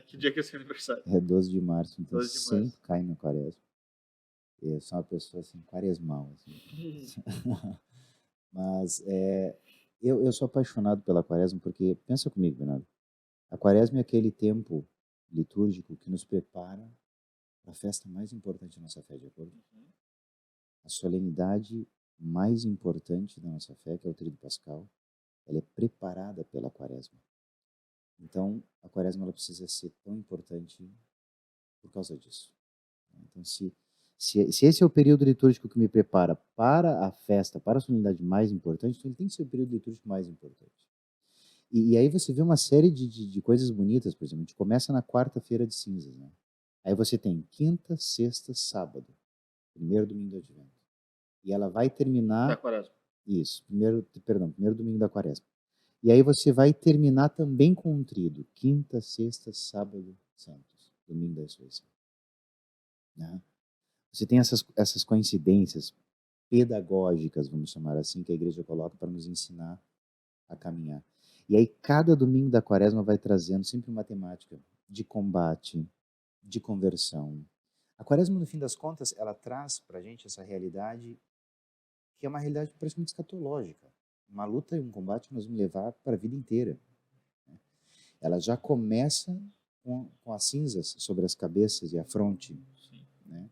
Que dia que é seu aniversário? É 12 de março, então 12 de março. sempre cai na quaresma. Eu sou uma pessoa assim, quaresmal. Assim. Mas eu sou apaixonado pela quaresma porque, pensa comigo, Bernardo, a quaresma é aquele tempo litúrgico que nos prepara para a festa mais importante da nossa fé, de acordo? Uhum. A solenidade mais importante da nossa fé, que é o Tríduo Pascal, ela é preparada pela quaresma. Então, a quaresma ela precisa ser tão importante por causa disso. Então, se esse é o período litúrgico que me prepara para a festa, para a solenidade mais importante, então ele tem que ser o período litúrgico mais importante. E aí você vê uma série de coisas bonitas, por exemplo, a gente começa na quarta-feira de cinzas, né? Aí você tem quinta, sexta, sábado, primeiro domingo do advento. E ela vai Da terminar, quaresma. isso, primeiro domingo da quaresma. E aí você vai terminar também com um tríduo, quinta, sexta, sábado, santos, domingo da ressurreição. Né? Você tem essas coincidências pedagógicas, vamos chamar assim, que a igreja coloca para nos ensinar a caminhar. E aí cada domingo da quaresma vai trazendo sempre uma temática de combate, de conversão. A quaresma, no fim das contas, ela traz para a gente essa realidade que é uma realidade praticamente escatológica. Uma luta e um combate que nós vamos levar para a vida inteira. Ela já começa com as cinzas sobre as cabeças e a fronte, né?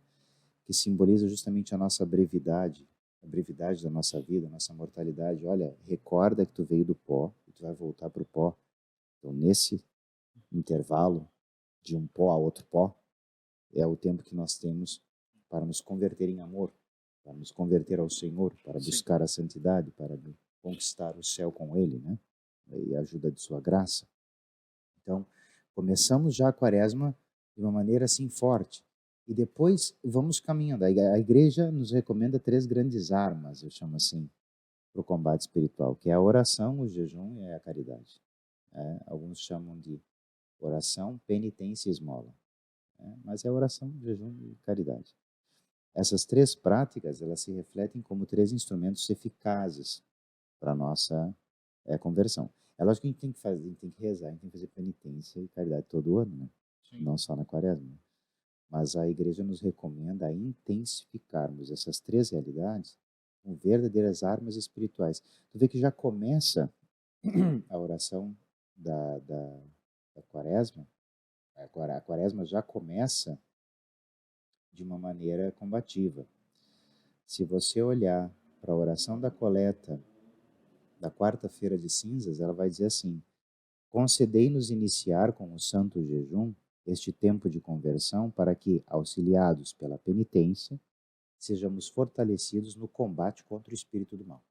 Que simboliza justamente a nossa brevidade, a brevidade da nossa vida, a nossa mortalidade. Olha, recorda que tu veio do pó e tu vai voltar para o pó. Então, nesse intervalo de um pó a outro pó, é o tempo que nós temos para nos converter em amor, para nos converter ao Senhor, para buscar a santidade, para conquistar o céu com Ele, né? E a ajuda de Sua graça. Então, começamos já a quaresma de uma maneira assim forte. E depois vamos caminhando. A igreja nos recomenda 3 grandes armas, eu chamo assim, para o combate espiritual, que é a oração, o jejum e a caridade. Alguns chamam de oração, penitência e esmola. Mas é oração, jejum e caridade. Essas 3 práticas, elas se refletem como 3 instrumentos eficazes para a nossa conversão. É lógico que a gente tem que fazer, a gente tem que rezar, a gente tem que fazer penitência e caridade todo ano, né? Não só na quaresma. Mas a igreja nos recomenda a intensificarmos essas 3 realidades com verdadeiras armas espirituais. Tu vê que já começa a oração da quaresma, a quaresma já começa de uma maneira combativa. Se você olhar para a oração da coleta da quarta-feira de cinzas, ela vai dizer assim: concedei-nos iniciar com o santo jejum este tempo de conversão para que, auxiliados pela penitência, sejamos fortalecidos no combate contra o espírito do mal.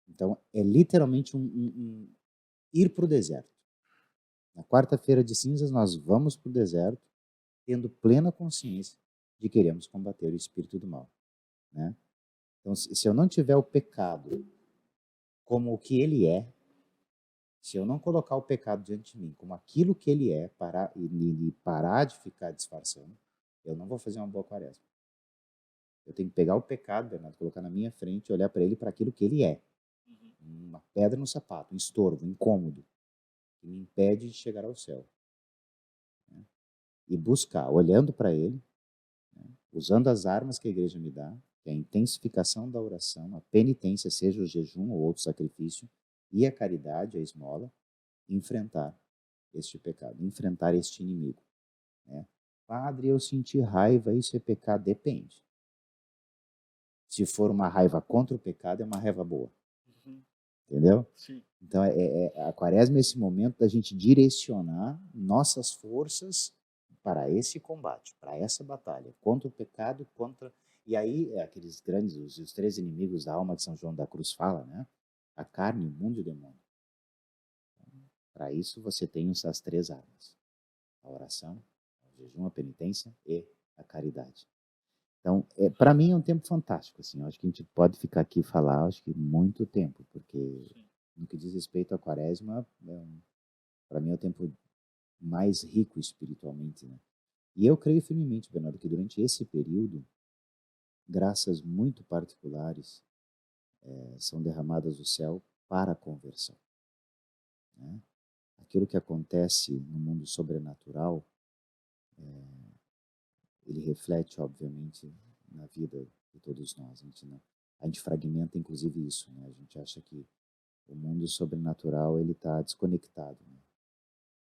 Então, é literalmente ir para o deserto. Na quarta-feira de cinzas, nós vamos para o deserto, tendo plena consciência de que queremos combater o espírito do mal. Né? Então, se eu não tiver o pecado como o que ele é, se eu não colocar o pecado diante de mim como aquilo que ele é, e parar de ficar disfarçando, eu não vou fazer uma boa quaresma. Eu tenho que pegar o pecado, Bernardo, colocar na minha frente e olhar para ele para aquilo que ele é. Uma pedra no sapato, um estorvo, um incômodo, que me impede de chegar ao céu. Né? E buscar, olhando para ele, né? Usando as armas que a igreja me dá, que é a intensificação da oração, a penitência, seja o jejum ou outro sacrifício, e a caridade, a esmola, enfrentar este pecado, enfrentar este inimigo. Né? Padre, eu senti raiva, isso é pecado? Depende. Se for uma raiva contra o pecado, é uma raiva boa. Entendeu? Sim. Então, a quaresma é esse momento da gente direcionar nossas forças para esse combate, para essa batalha, contra o pecado, contra... E aí, aqueles grandes, os três inimigos da alma de São João da Cruz fala, né? A carne, o mundo e o demônio. Para isso, você tem essas três armas. A oração, o jejum, a penitência e a caridade. Então, para mim é um tempo fantástico, assim. Eu acho que a gente pode ficar aqui e falar, acho que muito tempo, porque sim, no que diz respeito à quaresma, para mim é o tempo mais rico espiritualmente, né? E eu creio firmemente, Bernardo, que durante esse período, graças muito particulares são derramadas do céu para a conversão. Né? Aquilo que acontece no mundo sobrenatural, ele reflete, obviamente, na vida de todos nós. A gente fragmenta, inclusive, isso. Né? A gente acha que o mundo sobrenatural ele está desconectado. Né?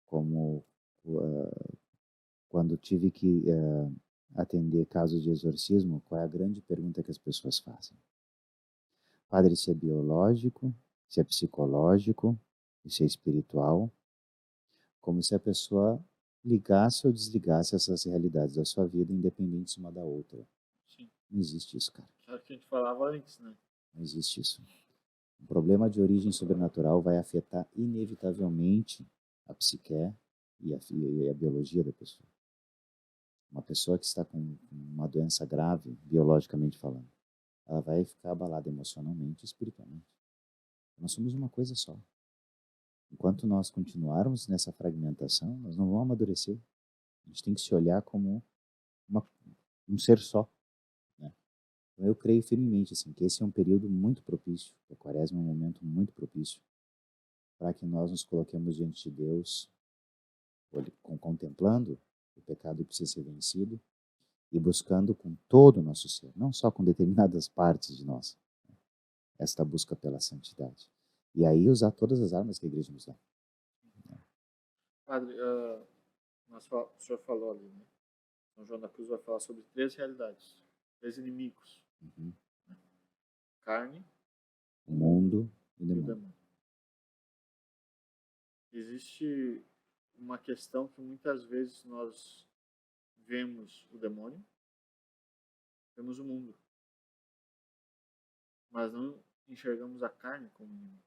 Como quando tive que atender casos de exorcismo, qual é a grande pergunta que as pessoas fazem? Padre, se é biológico, se é psicológico, se é espiritual, como se a pessoa ligasse ou desligasse essas realidades da sua vida, independentes uma da outra. Sim. Não existe isso, cara. É o que a gente falava antes, né? Não existe isso. Um problema de origem sobrenatural vai afetar inevitavelmente a psique e a biologia da pessoa. Uma pessoa que está com uma doença grave, biologicamente falando, ela vai ficar abalada emocionalmente e espiritualmente. Nós somos uma coisa só. Enquanto nós continuarmos nessa fragmentação, nós não vamos amadurecer. A gente tem que se olhar como um ser só. Né? Então, eu creio firmemente assim, que esse é um período muito propício, a quaresma é um momento muito propício para que nós nos coloquemos diante de Deus, contemplando o pecado que precisa ser vencido e buscando com todo o nosso ser, não só com determinadas partes de nós, esta busca pela santidade. E aí usar todas as armas que a igreja nos dá. Padre, o senhor falou ali, né? São João da Cruz vai falar sobre três realidades, três inimigos. Uhum. Né? Carne, o mundo e o demônio. Existe uma questão que muitas vezes nós vemos o demônio, vemos o mundo, mas não enxergamos a carne como inimigo.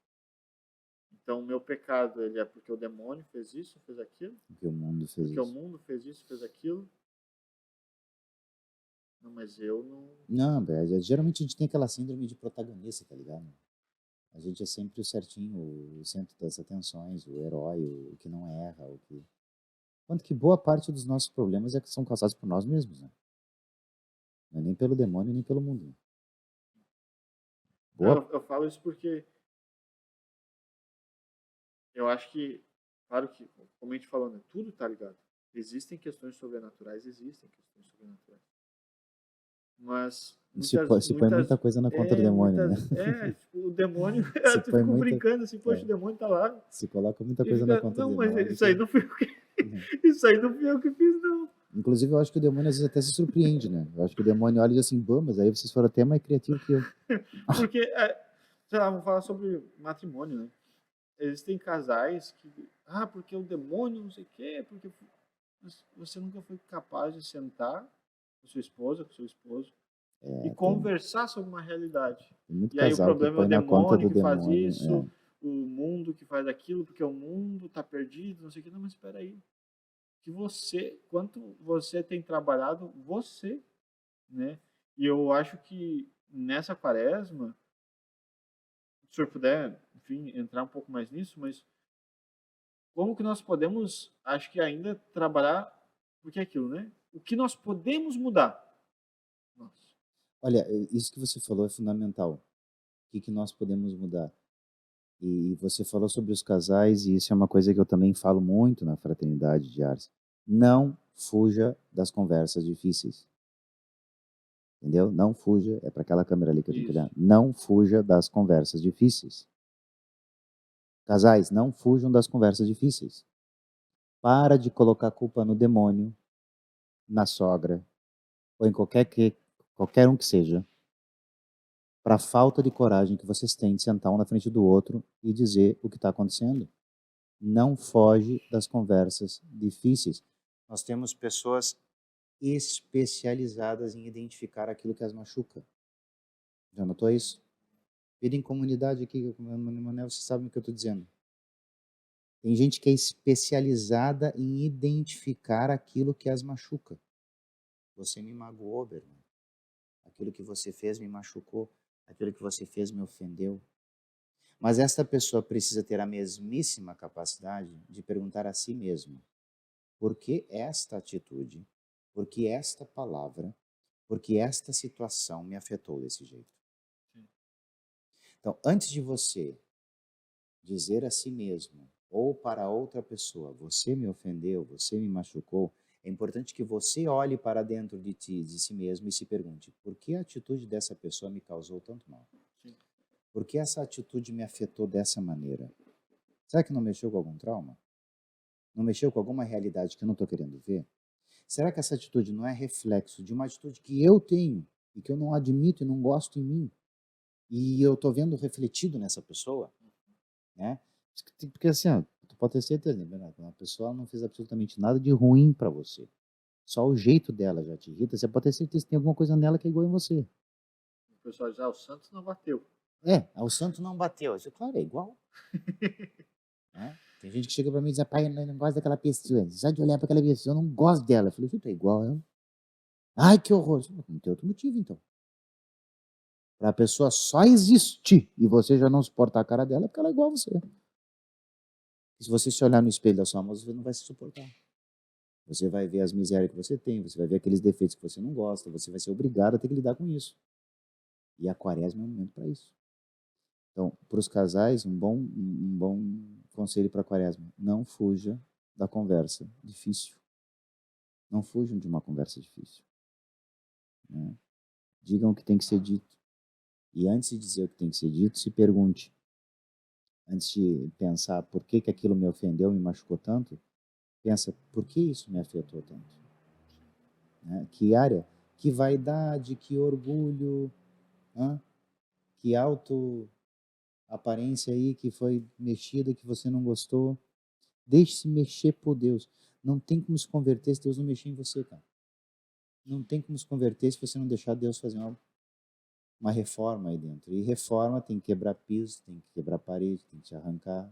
Então, o meu pecado ele é porque o demônio fez isso, fez aquilo. Porque o mundo fez porque isso. o mundo fez isso, fez aquilo. Não, mas eu não... Não, geralmente a gente tem aquela síndrome de protagonista, tá ligado? A gente é sempre o certinho, o centro das atenções, o herói, o que não erra, o que... Quanto que boa parte dos nossos problemas é que são causados por nós mesmos, né? Não é nem pelo demônio, nem pelo mundo. Né? Boa... Eu falo isso porque eu acho que, claro que, como a gente falou, né, tudo tá ligado. Existem questões sobrenaturais, mas se põe muita coisa na conta do demônio, né? Tipo, o demônio, eu fico brincando assim, poxa, o demônio tá lá. Se coloca muita coisa na conta do demônio. Não, mas isso aí não fui eu que... isso aí não fui eu que fiz, não. Inclusive, eu acho que o demônio às vezes até se surpreende, né? Eu acho que o demônio olha e diz assim, bom, mas aí vocês foram até mais criativos que eu. Porque, sei lá, vamos falar sobre matrimônio, né? Existem casais que, porque o demônio não sei o quê, porque... mas você nunca foi capaz de sentar com sua esposa, com seu esposo, e É, conversar sobre uma realidade. tem muito E aí o casal que problema é o põe na conta demônio do que faz demônio. isso, o mundo que faz aquilo, porque o mundo está perdido, não sei o que. Não, mas espera aí. Que você, quanto você tem trabalhado, você, né? E eu acho que nessa quaresma, se o senhor puder, enfim, entrar um pouco mais nisso, mas como que nós podemos, acho que ainda trabalhar, porque é aquilo, né? O que nós podemos mudar? Nossa. Olha, isso que você falou é fundamental. O que nós podemos mudar? E você falou sobre os casais, e isso é uma coisa que eu também falo muito na Fraternidade de Ars. Não fuja das conversas difíceis. Entendeu? Não fuja, é para aquela câmera ali que eu tenho que olhar. Isso. Não fuja das conversas difíceis. Casais, não fujam das conversas difíceis. Para de colocar a culpa no demônio, na sogra, ou em qualquer um que seja, para a falta de coragem que vocês têm de sentar um na frente do outro e dizer o que está acontecendo. Não foge das conversas difíceis. Nós temos pessoas especializadas em identificar aquilo que as machuca. Já notou isso? Vida em comunidade aqui, Manuel, você sabe o que eu estou dizendo. Tem gente que é especializada em identificar aquilo que as machuca. Você me magoou, Bernardo. Aquilo que você fez me machucou. Aquilo que você fez me ofendeu. Mas esta pessoa precisa ter a mesmíssima capacidade de perguntar a si mesma: por que esta atitude, por que esta palavra, por que esta situação me afetou desse jeito? Sim. Então, antes de você dizer a si mesmo ou para outra pessoa: você me ofendeu, você me machucou, é importante que você olhe para dentro de ti, de si mesmo, e se pergunte: por que a atitude dessa pessoa me causou tanto mal? Sim. Por que essa atitude me afetou dessa maneira? Será que não mexeu com algum trauma? Não mexeu com alguma realidade que eu não estou querendo ver? Será que essa atitude não é reflexo de uma atitude que eu tenho e que eu não admito e não gosto em mim? E eu estou vendo refletido nessa pessoa? Né? Porque assim, ó, tu pode ter certeza, né, Bernardo? Uma pessoa não fez absolutamente nada de ruim para você. Só o jeito dela já te irrita. Você pode ter certeza que tem alguma coisa nela que é igual em você. O pessoal diz, o Santos não bateu. O santo não bateu. Eu disse, claro, é igual. Né? Tem gente que chega para mim e diz, pai, eu não gosto daquela pessoa. Só de olhar para aquela pessoa, eu não gosto dela. Eu falei, tu é igual a ela. Ai, que horror. Não tem outro motivo, então. Para a pessoa só existir e você já não suportar a cara dela, é porque ela é igual a você. E se você se olhar no espelho da sua mão, você não vai se suportar. Você vai ver as misérias que você tem, você vai ver aqueles defeitos que você não gosta, você vai ser obrigado a ter que lidar com isso. E a quaresma é um momento para isso. Então, para os casais, um bom conselho para a quaresma: não fuja da conversa difícil. Não fujam de uma conversa difícil. Né? Digam o que tem que ser dito. E antes de dizer o que tem que ser dito, se pergunte. Antes de pensar por que aquilo me ofendeu, me machucou tanto, pensa, por que isso me afetou tanto? Né? Que área? Que vaidade, que orgulho, que auto-aparência aí que foi mexida, que você não gostou. Deixe-se mexer por Deus. Não tem como se converter se Deus não mexer em você, cara. Não tem como se converter se você não deixar Deus fazer uma reforma aí dentro. E reforma tem que quebrar piso, tem que quebrar parede, tem que te arrancar.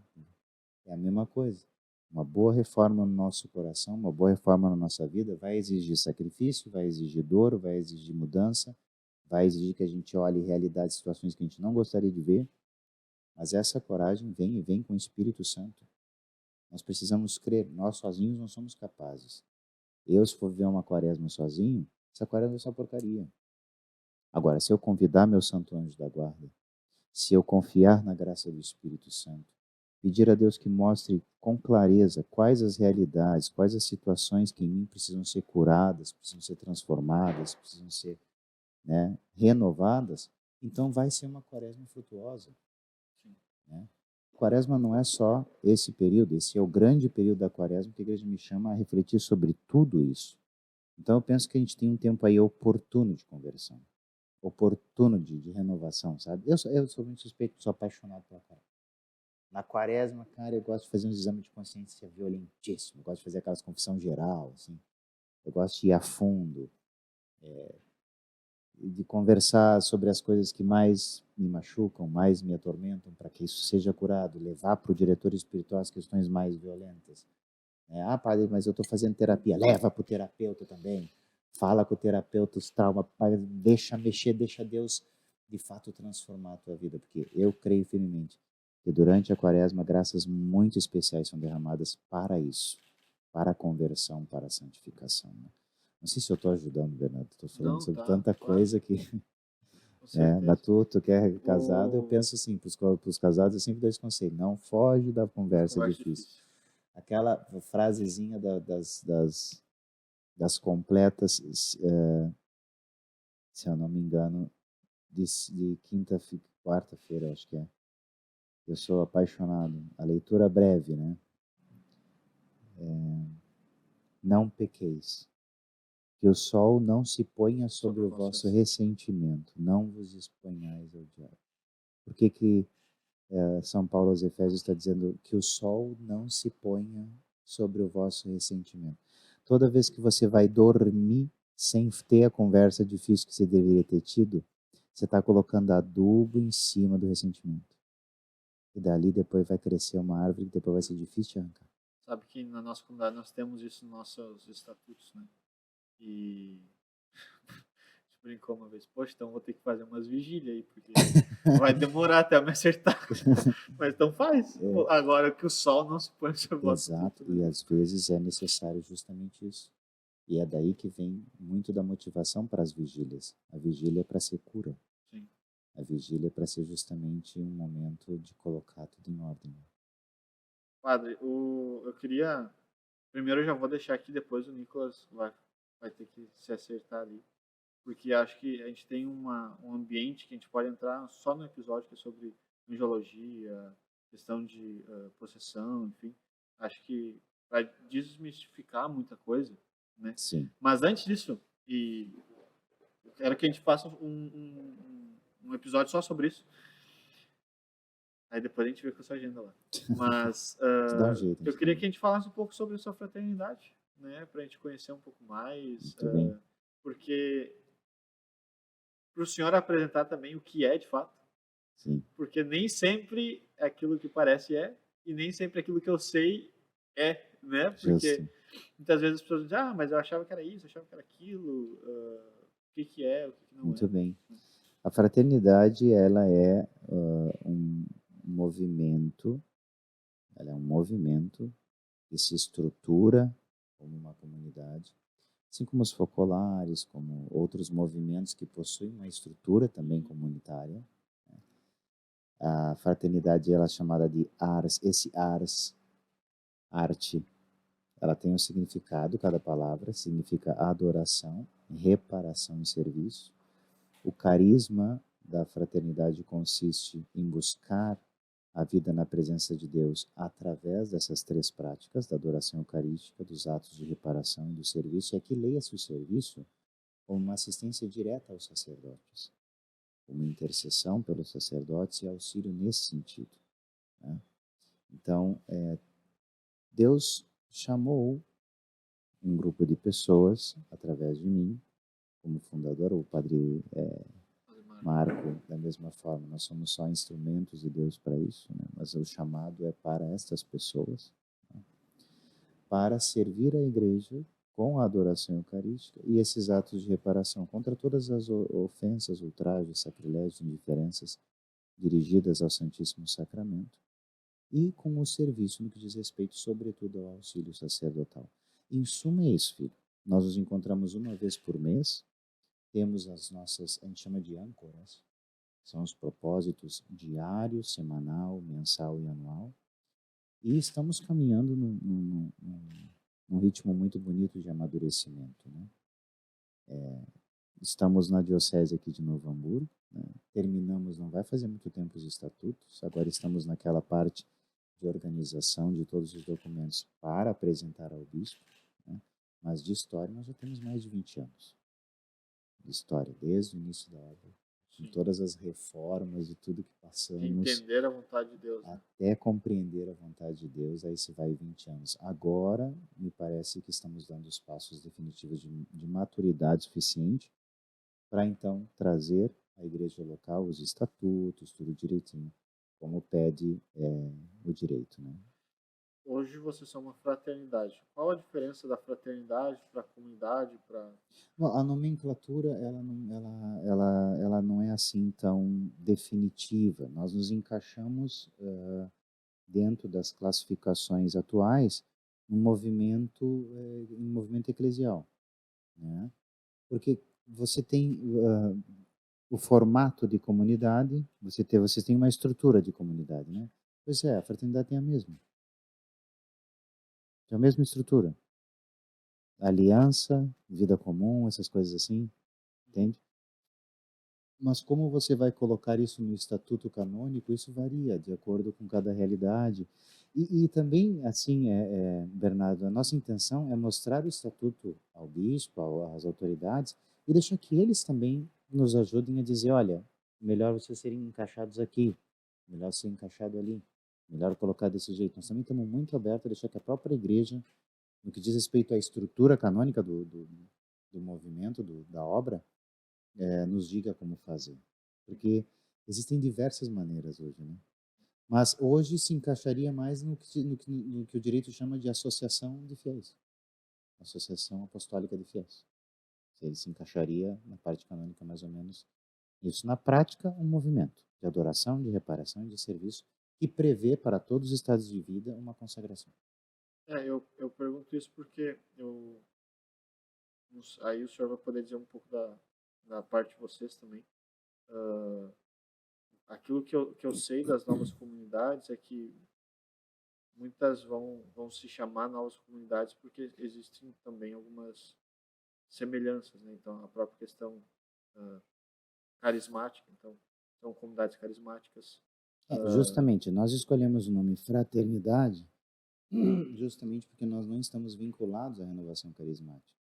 É a mesma coisa. Uma boa reforma no nosso coração, uma boa reforma na nossa vida vai exigir sacrifício, vai exigir dor, vai exigir mudança, vai exigir que a gente olhe realidades, situações que a gente não gostaria de ver, mas essa coragem vem e vem com o Espírito Santo. Nós precisamos crer, nós sozinhos não somos capazes. Eu, se for viver uma quaresma sozinho, essa quaresma é só porcaria. Agora, se eu convidar meu santo anjo da guarda, se eu confiar na graça do Espírito Santo, pedir a Deus que mostre com clareza quais as realidades, quais as situações que em mim precisam ser curadas, precisam ser transformadas, precisam ser, renovadas, então vai ser uma quaresma frutuosa. Né? Quaresma não é só esse período, esse é o grande período da quaresma que a igreja me chama a refletir sobre tudo isso. Então eu penso que a gente tem um tempo aí oportuno de conversão, oportuno de renovação, sabe? Eu sou muito suspeito, sou apaixonado pela quaresma. Na quaresma, cara, eu gosto de fazer uns exames de consciência violentíssimo. Eu gosto de fazer aquelas confissão geral, assim. Eu gosto de ir a fundo, de conversar sobre as coisas que mais me machucam, mais me atormentam, para que isso seja curado, levar para o diretor espiritual as questões mais violentas. Padre, mas eu estou fazendo terapia. Leva para o terapeuta também. Fala com o terapeuta os traumas, deixa mexer, deixa Deus de fato transformar a tua vida, porque eu creio firmemente que durante a quaresma graças muito especiais são derramadas para isso, para a conversão, para a santificação. Né? Não sei se eu estou ajudando, Bernardo. Estou falando Não, sobre tá, tanta claro, coisa que... com Mas certeza. tu que é casado, eu O... penso assim, para os casados eu sempre dou esse conselho, não foge da conversa Conversa difícil. difícil. Aquela frasezinha das completas, se eu não me engano, de quarta-feira, acho que é. Eu sou apaixonado. A leitura breve, né? Não pequeis. Que o sol não se ponha sobre o vosso ressentimento. Não vos exponhais ao diabo. Por que São Paulo aos Efésios está dizendo que o sol não se ponha sobre o vosso ressentimento? Toda vez que você vai dormir sem ter a conversa difícil que você deveria ter tido, você está colocando adubo em cima do ressentimento. E dali depois vai crescer uma árvore que depois vai ser difícil de arrancar. Sabe que na nossa comunidade nós temos isso nos nossos estatutos, né? E a gente brincou uma vez, poxa, então vou ter que fazer umas vigílias aí, porque vai demorar até eu me acertar. Mas então faz. Agora que o sol não se põe sobre o vosso Exato, culto, e né? às vezes é necessário justamente isso. E é daí que vem muito da motivação para as vigílias. A vigília é para ser cura. Sim. A vigília é para ser justamente um momento de colocar tudo em ordem. Padre, eu queria... Primeiro eu já vou deixar aqui, depois o Nicolas vai ter que se acertar ali. Porque acho que a gente tem um ambiente que a gente pode entrar só no episódio que é sobre angiologia, questão de possessão, enfim. Acho que vai desmistificar muita coisa, né? Sim. Mas antes disso, quero que a gente faça um episódio só sobre isso. Aí depois a gente vê com a sua agenda lá. Mas Dá um jeito, eu queria que a gente falasse um pouco sobre a sua fraternidade, né? Pra gente conhecer um pouco mais. Muito bem. Porque para o senhor apresentar também o que é de fato. Sim. Porque nem sempre aquilo que parece e nem sempre aquilo que eu sei né? Porque Justo. muitas vezes as pessoas dizem, mas eu achava que era isso, eu achava que era aquilo, o que é, o que não Muito é. bem. A fraternidade, ela é um movimento, que se estrutura como uma comunidade, assim como os focolares, como outros movimentos que possuem uma estrutura também comunitária. A fraternidade ela é chamada de ars, arte, ela tem um significado, cada palavra significa adoração, reparação e serviço. O carisma da fraternidade consiste em buscar a vida na presença de Deus através dessas três práticas, da adoração eucarística, dos atos de reparação e do serviço. E aqui leia-se o serviço como uma assistência direta aos sacerdotes, uma intercessão pelos sacerdotes e auxílio nesse sentido. Né? Então, Deus chamou um grupo de pessoas, através de mim, como fundador, o Padre Marco, da mesma forma, nós somos só instrumentos de Deus para isso, né? Mas o chamado é para estas pessoas, né? Para servir a igreja com a adoração eucarística e esses atos de reparação contra todas as ofensas, ultrajes, sacrilégios, indiferenças dirigidas ao Santíssimo Sacramento e com o serviço no que diz respeito, sobretudo, ao auxílio sacerdotal. Em suma é isso, filho. Nós nos encontramos uma vez por mês, temos as nossas, a gente chama de âncoras, são os propósitos diário, semanal, mensal e anual, e estamos caminhando num ritmo muito bonito de amadurecimento, né? Estamos na diocese aqui de Novo Hamburgo, né? Terminamos, não vai fazer muito tempo, os estatutos, agora estamos naquela parte de organização de todos os documentos para apresentar ao bispo, né? Mas de história nós já temos mais de 20 anos de história, desde o início da obra, com Sim. todas as reformas e tudo que De passamos, entender a vontade de Deus, né? até compreender a vontade de Deus, aí se vai 20 anos. Agora, me parece que estamos dando os passos definitivos de maturidade suficiente para então trazer à igreja local os estatutos, tudo direitinho, como pede o direito, né? Hoje vocês são uma fraternidade. Qual a diferença da fraternidade para a comunidade, para... Bom, a nomenclatura ela não é assim tão definitiva. Nós nos encaixamos dentro das classificações atuais em movimento eclesial, né? Porque você tem o formato de comunidade, você tem uma estrutura de comunidade, né? Pois é, a fraternidade tem a mesma estrutura. Aliança, vida comum, essas coisas assim, entende? Mas como você vai colocar isso no estatuto canônico, isso varia de acordo com cada realidade. E também, assim, Bernardo, a nossa intenção é mostrar o estatuto ao bispo, às autoridades, e deixar que eles também nos ajudem a dizer, olha, melhor vocês serem encaixados aqui, melhor ser encaixado ali, melhor colocar desse jeito. Nós também estamos muito abertos a deixar que a própria igreja, no que diz respeito à estrutura canônica do movimento, da obra, nos diga como fazer. Porque existem diversas maneiras hoje, né? Mas hoje se encaixaria mais no que o direito chama de associação de fiéis. Associação Apostólica de Fiéis. Ele se encaixaria na parte canônica mais ou menos isso. Na prática, um movimento de adoração, de reparação e de serviço que prevê para todos os estados de vida uma consagração. Eu pergunto isso porque aí o senhor vai poder dizer um pouco da parte de vocês também. Aquilo que eu sei das novas comunidades é que muitas vão se chamar novas comunidades porque existem também algumas semelhanças, né? Então, a própria questão ah, carismática, então, são comunidades carismáticas. Justamente, nós escolhemos o nome fraternidade justamente porque nós não estamos vinculados à renovação carismática.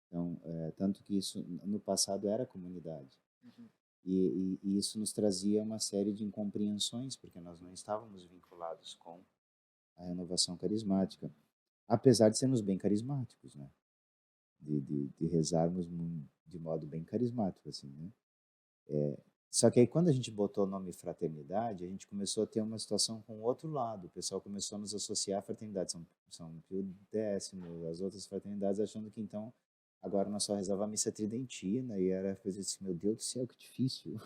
Então, tanto que isso no passado era comunidade. Uhum. E isso nos trazia uma série de incompreensões, porque nós não estávamos vinculados com a renovação carismática, apesar de sermos bem carismáticos, né? De rezarmos de modo bem carismático, assim, né? Só que aí quando a gente botou o nome fraternidade, a gente começou a ter uma situação com o outro lado. O pessoal começou a nos associar à fraternidade. São Pio X, as outras fraternidades, achando que então agora nós só rezava a missa tridentina e era coisa assim, meu Deus do céu, que difícil.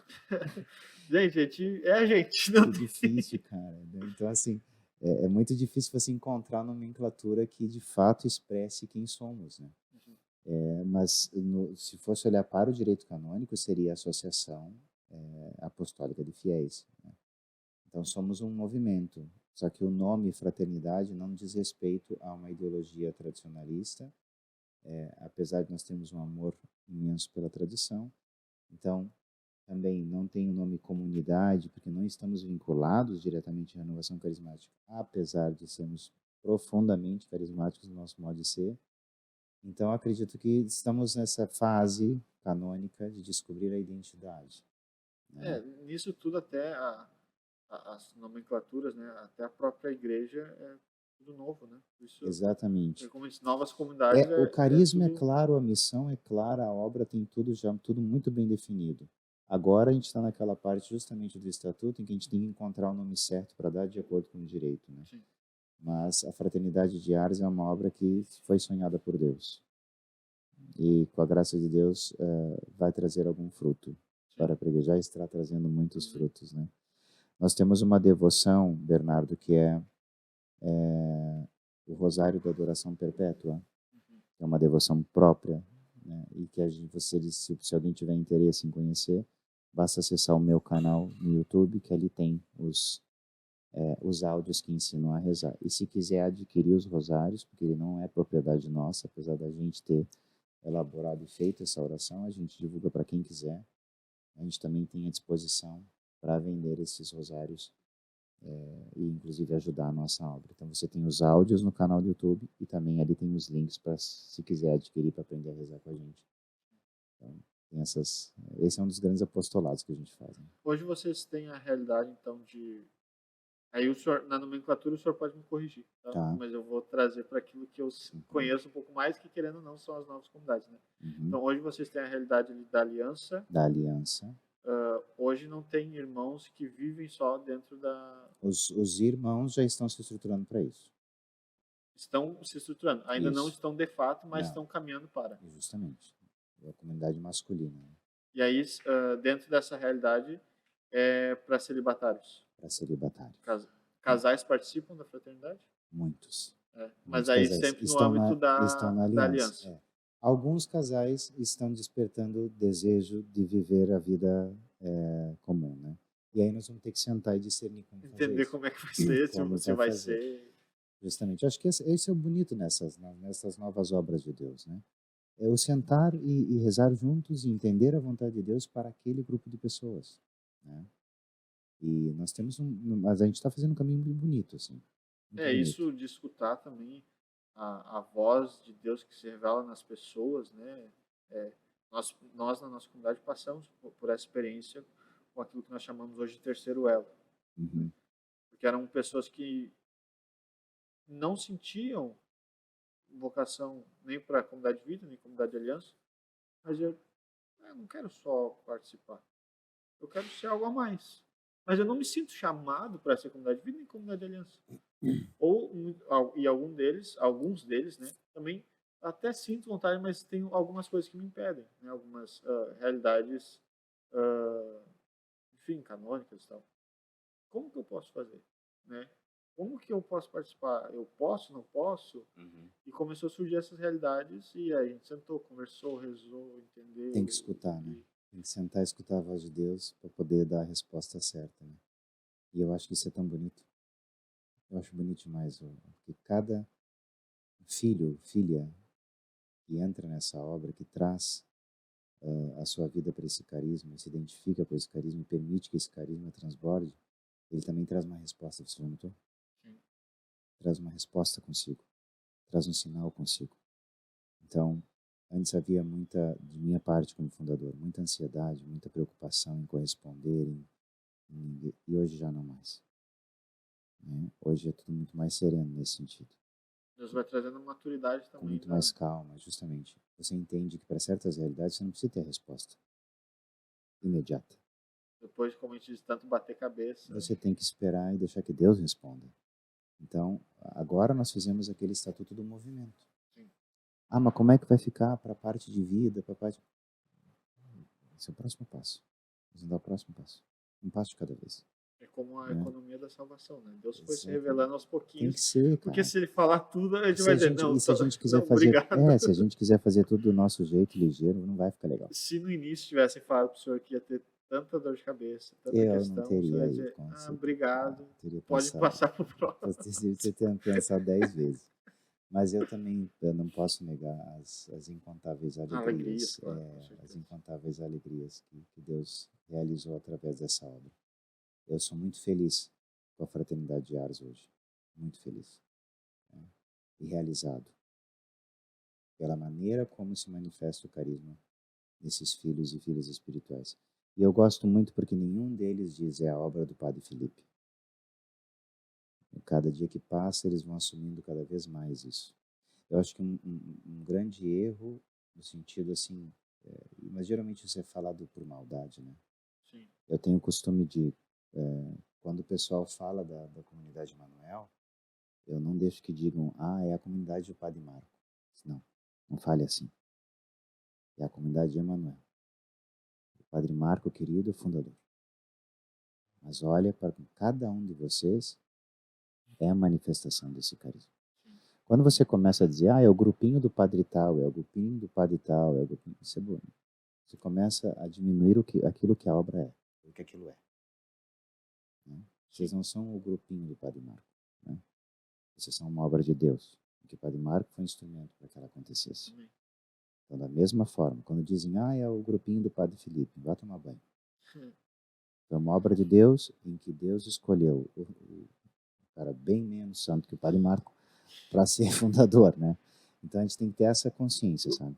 Gente, a gente, não Que tem. difícil, cara, né? Então, assim, é muito difícil você encontrar nomenclatura que de fato expresse quem somos, né? Uhum. Mas se fosse olhar para o direito canônico, seria a Associação Apostólica de Fiéis, né? Então, somos um movimento, só que o nome fraternidade não diz respeito a uma ideologia tradicionalista, apesar de nós termos um amor imenso pela tradição. Então, também não tem o nome comunidade, porque não estamos vinculados diretamente à renovação carismática, apesar de sermos profundamente carismáticos no nosso modo de ser. Então, acredito que estamos nessa fase canônica de descobrir a identidade, né? Nisso tudo até as nomenclaturas, né? Até a própria igreja é tudo novo, né? Isso, Exatamente. como disse, novas comunidades O é carisma é tudo... claro, a missão é clara, a obra tem tudo já, tudo muito bem definido. Agora a gente está naquela parte justamente do estatuto em que a gente tem que encontrar o nome certo para dar de acordo com o direito, né? Sim. Mas a Fraternidade de Ars é uma obra que foi sonhada por Deus. E com a graça de Deus vai trazer algum fruto para a igreja. Já está trazendo muitos frutos, né? Nós temos uma devoção, Bernardo, que é o Rosário da Adoração Perpétua, que é uma devoção própria, né? E que se alguém tiver interesse em conhecer, basta acessar o meu canal no YouTube, que ali tem os áudios que ensinam a rezar. E se quiser adquirir os rosários, porque ele não é propriedade nossa, apesar da gente ter elaborado e feito essa oração, a gente divulga para quem quiser. A gente também tem à disposição para vender esses rosários e inclusive ajudar a nossa obra. Então você tem os áudios no canal do YouTube e também ali tem os links para se quiser adquirir para aprender a rezar com a gente. Então, tem esse é um dos grandes apostolados que a gente faz, né? Hoje vocês têm a realidade, então, de... Aí o senhor, na nomenclatura, o senhor pode me corrigir, tá? Tá. Mas eu vou trazer para aquilo que eu Sim. conheço um pouco mais, que querendo ou não são as novas comunidades, né? Uhum. Então hoje vocês têm a realidade ali da aliança. Da aliança. Hoje não tem irmãos que vivem só dentro da... Os irmãos já estão se estruturando para isso. Estão se estruturando. Ainda não Isso. estão de fato, mas Não. estão caminhando para. Justamente. É a comunidade masculina, né? E aí, dentro dessa realidade, é para celibatários. Para celibatários. Casais participam da fraternidade? Muitos. Mas Muitos aí casais sempre no âmbito estão na da aliança. aliança. Alguns casais estão despertando o desejo de viver a vida comum, né? E aí nós vamos ter que sentar e discernir como fazer Entender isso. como é que vai ser, Como se vai fazer. ser... Justamente. Eu acho que esse é o bonito nessas novas obras de Deus, né? É o sentar e rezar juntos e entender a vontade de Deus para aquele grupo de pessoas, né? E nós temos mas a gente está fazendo um caminho muito bonito, assim. Muito bonito. Isso de escutar também a voz de Deus que se revela nas pessoas, né? Nós, na nossa comunidade, passamos por essa experiência com aquilo que nós chamamos hoje de terceiro elo. Uhum. Porque eram pessoas que não sentiam vocação nem para a comunidade de vida, nem comunidade de aliança, mas eu não quero só participar, eu quero ser algo a mais. Mas eu não me sinto chamado para ser comunidade de vida nem comunidade de aliança. E alguns deles, né, também até sinto vontade, mas tem algumas coisas que me impedem, né, algumas realidades, enfim, canônicas e tal. Como que eu posso fazer, né? Como que eu posso participar? Eu posso, não posso? Uhum. E começou a surgir essas realidades e aí a gente sentou, conversou, rezou, entendeu. Tem que escutar, né? Tem que sentar e escutar a voz de Deus para poder dar a resposta certa, né? E eu acho que isso é tão bonito. Eu acho bonito demais, porque cada filho, filha que entra nessa obra, que traz a sua vida para esse carisma, se identifica com esse carisma e permite que esse carisma transborde, ele também traz uma resposta, você já notou? Sim. Traz uma resposta consigo, traz um sinal consigo. Então, antes havia muita, de minha parte como fundador, muita ansiedade, muita preocupação em corresponder, e hoje já não mais, né? Hoje é tudo muito mais sereno nesse sentido. Deus vai trazendo maturidade também. Com muito mais calma, justamente. Você entende que para certas realidades você não precisa ter a resposta imediata. Depois, como a gente diz, tanto bater cabeça. Você tem que esperar e deixar que Deus responda. Então, agora nós fizemos aquele estatuto do movimento. Sim. Mas como é que vai ficar para a parte de vida, para a parte... Esse é o próximo passo. Vamos dar o próximo passo. Um passo de cada vez. É como a economia da salvação, né? Deus foi se Exatamente. revelando aos pouquinhos. Tem que ser, cara. Porque se ele falar tudo, a gente vai dizer, não, se a gente quiser não, fazer, obrigado. se a gente quiser fazer tudo do nosso jeito, ligeiro, não vai ficar legal. Se no início tivessem falado para o senhor que ia ter tanta dor de cabeça, tanta Eu questão, não teria ia ido, dizer, com certeza. obrigado, Teria pode pensado, passar para o próximo. Você tem que pensar 10 vezes. Mas eu também não posso negar as incontáveis alegrias, Claro, as incontáveis alegrias que Deus realizou através dessa obra. Eu sou muito feliz com a Fraternidade de Ars hoje, muito feliz, né? E realizado pela maneira como se manifesta o carisma desses filhos e filhas espirituais. E eu gosto muito porque nenhum deles diz é a obra do Padre Felipe. Cada dia que passa, eles vão assumindo cada vez mais isso. Eu acho que um grande erro, no sentido assim, mas geralmente isso é falado por maldade, né? Sim. Eu tenho o costume de, quando o pessoal fala da comunidade Manuel, eu não deixo que digam, é a comunidade do Padre Marco. Não, não fale assim. É a comunidade de Emanuel. O Padre Marco, querido, é o fundador. Mas olha, para cada um de vocês é a manifestação desse carisma. Quando você começa a dizer, é o grupinho do padre tal, é o grupinho do padre tal, é o grupinho... Isso é bom. Você começa a diminuir aquilo que a obra é, o que aquilo é. Né? Vocês não são o grupinho do Padre Marco, né? Vocês são uma obra de Deus, que o Padre Marco foi um instrumento para que ela acontecesse. Amém. Então, da mesma forma, quando dizem, é o grupinho do Padre Felipe, vá tomar banho. É uma obra de Deus em que Deus escolheu o cara bem menos santo que o Padre Marco para ser fundador, né? Então a gente tem que ter essa consciência, sabe?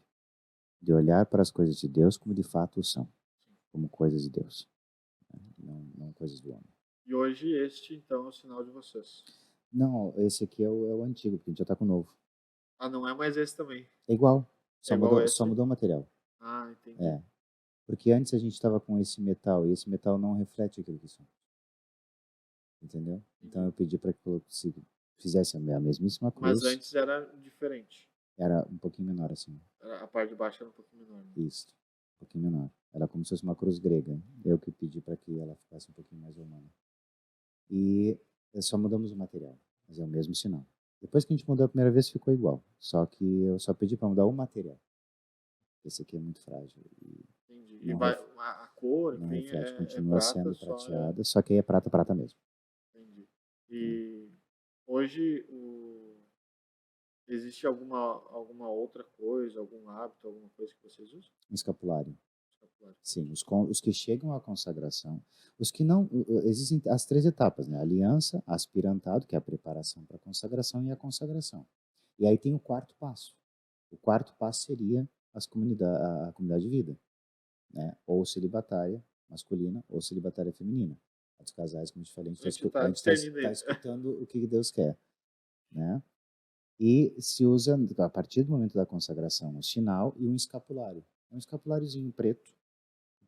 de olhar para as coisas de Deus como de fato são, como coisas de Deus, né? Não coisas do homem. E hoje este, então, é o sinal de vocês. Não, esse aqui é o antigo, porque a gente já está com o novo. Ah, não é mais esse também. É igual, É igual só esse? mudou o material. Ah, entendi. É, porque antes a gente estava com esse metal, e esse metal não reflete aquilo que são. Entendeu? Então eu pedi para que eu fizesse a mesmíssima Mas cruz, antes era diferente. era um pouquinho menor assim. A parte de baixo era um pouquinho menor, né? Isso, um pouquinho menor. Era como se fosse uma cruz grega. Eu que pedi para que ela ficasse um pouquinho mais humana. E só mudamos o material, mas é o mesmo sinal. Depois que a gente mudou a primeira vez, ficou igual. Só que eu só pedi para mudar o material. Esse aqui é muito frágil e Entendi. E não, vai, a cor, não enfim, reflete. é Continua prata sendo só. prateada, só que aí é prata, prata mesmo. Entendi. E hoje existe alguma outra coisa, algum hábito, alguma coisa que vocês usam? Um escapulário. Escapulário. Sim, os que chegam à consagração, os que não, existem as 3 etapas, né? Aliança, aspirantado, que é a preparação para a consagração, e a consagração. E aí tem o quarto passo. O quarto passo seria a comunidade de vida, né? Ou celibatária masculina, ou celibatária feminina. Os casais, como eu te falei, A gente está discernindo tá ainda. escutando o que Deus quer, né? E se usa, a partir do momento da consagração, um sinal e um escapulário. É um escapuláriozinho preto,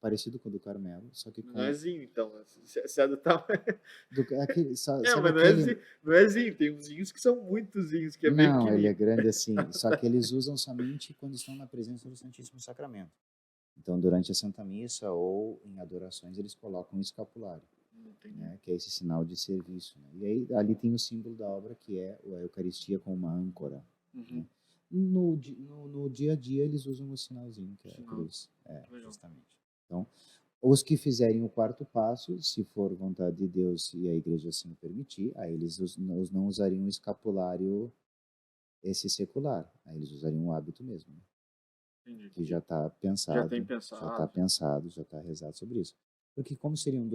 parecido com o do Carmelo, só que Não com é zinho, então. Se é do tamanho. aquele, É, sabe mas não é aquele. zinho, não é zinho. Tem uns zinhos que são muito zinhos, que é bem Não, ele é pequenininho. grande assim, só que eles usam somente quando estão na presença do Santíssimo Sacramento. Então, durante a Santa Missa ou em adorações, eles colocam um escapulário, Entendi. né, que é esse sinal de serviço, né? E aí ali tem o símbolo da obra, que é a Eucaristia com uma âncora, Uhum. né? No dia a dia eles usam o sinalzinho, que é a Sinal. cruz, Legal. justamente. Então, os que fizerem o quarto passo, se for vontade de Deus e a igreja assim o permitir, aí eles não usariam o escapulário esse secular, aí eles usariam o hábito mesmo, né? Entendi. Que já está Já tem pensado, pensado. já está rezado sobre isso. Porque como seriam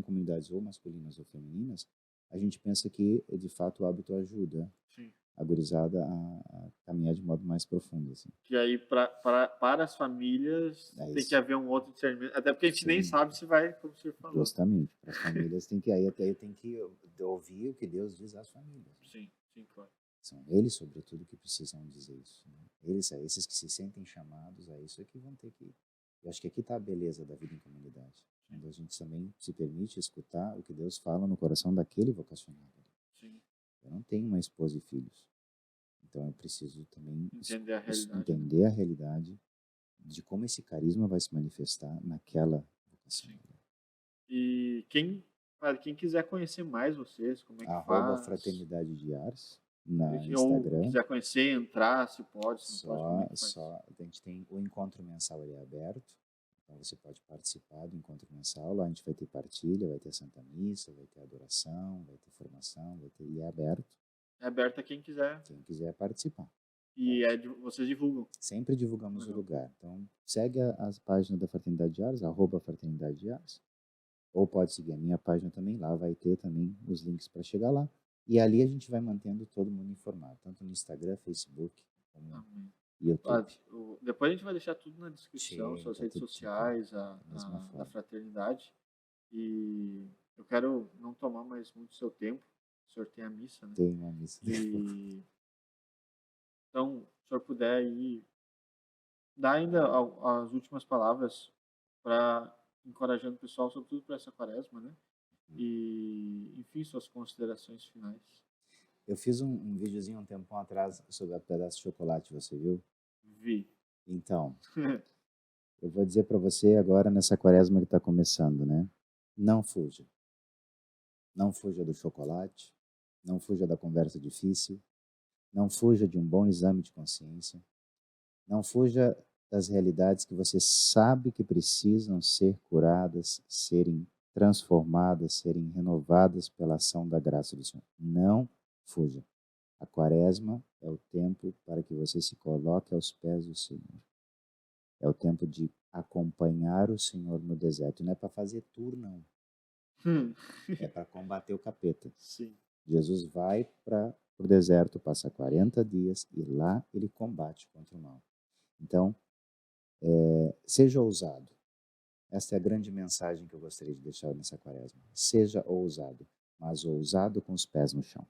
comunidades ou masculinas ou femininas, a gente pensa que, de fato, o hábito ajuda Sim. a gurizada a caminhar de modo mais profundo, assim. Que aí, para as famílias, É tem que isso. haver um outro discernimento. Até porque a gente nem Sim, sabe se vai, como você falou. justamente. Para as famílias tem que, aí até tem que ouvir o que Deus diz às famílias. Sim, sim, claro. São eles, sobretudo, que precisam dizer isso, né? Esses que se sentem chamados a isso é que vão ter que. Eu acho que aqui está a beleza da vida em comunidade, quando a gente também se permite escutar o que Deus fala no coração daquele vocacionado. Sim. Eu não tenho uma esposa e filhos, então eu preciso também Entender a realidade, né? entender a realidade de como esse carisma vai se manifestar naquela vocação. Sim. E quem quiser conhecer mais vocês, como é que Arroba faz? Fraternidade de Ars na Ou Instagram. quiser conhecer, entrar, se pode, se não pode, como é que faz? A gente tem o encontro mensal, ele é aberto, então você pode participar do encontro mensal. Lá a gente vai ter partilha, vai ter Santa Missa, vai ter adoração, vai ter formação, e é aberto. É aberto a quem quiser. Quem quiser participar. E vocês divulgam. Sempre divulgamos Legal. o lugar. Então segue as páginas da Fraternidade de Ars, arroba Fraternidade de Ars, ou pode seguir a minha página também, lá vai ter também os links para chegar lá. E ali a gente vai mantendo todo mundo informado, tanto no Instagram, Facebook, como Amém. YouTube. Depois a gente vai deixar tudo na descrição, Sim, suas tá redes tudo certo. sociais, Da mesma da forma. fraternidade. E eu quero não tomar mais muito seu tempo. O senhor tem a missa, né? Tem uma missa. E então, se o senhor puder aí dar ainda as últimas palavras para encorajando o pessoal, sobretudo para essa quaresma, né? E, enfim, suas considerações finais. Eu fiz um videozinho um tempão atrás sobre a pedaço de chocolate, você viu? Vi. Então, eu vou dizer para você agora nessa quaresma que está começando, né? Não fuja. Não fuja do chocolate. Não fuja da conversa difícil. Não fuja de um bom exame de consciência. Não fuja das realidades que você sabe que precisam ser curadas, serem transformadas, serem renovadas pela ação da graça do Senhor. Não fuja. A quaresma é o tempo para que você se coloque aos pés do Senhor. É o tempo de acompanhar o Senhor no deserto. Não é para fazer tour, não. É para combater o capeta. Sim. Jesus vai para o deserto, passa 40 dias e lá ele combate contra o mal. Então, Seja ousado. Esta é a grande mensagem que eu gostaria de deixar nessa quaresma. Seja ousado, mas ousado com os pés no chão.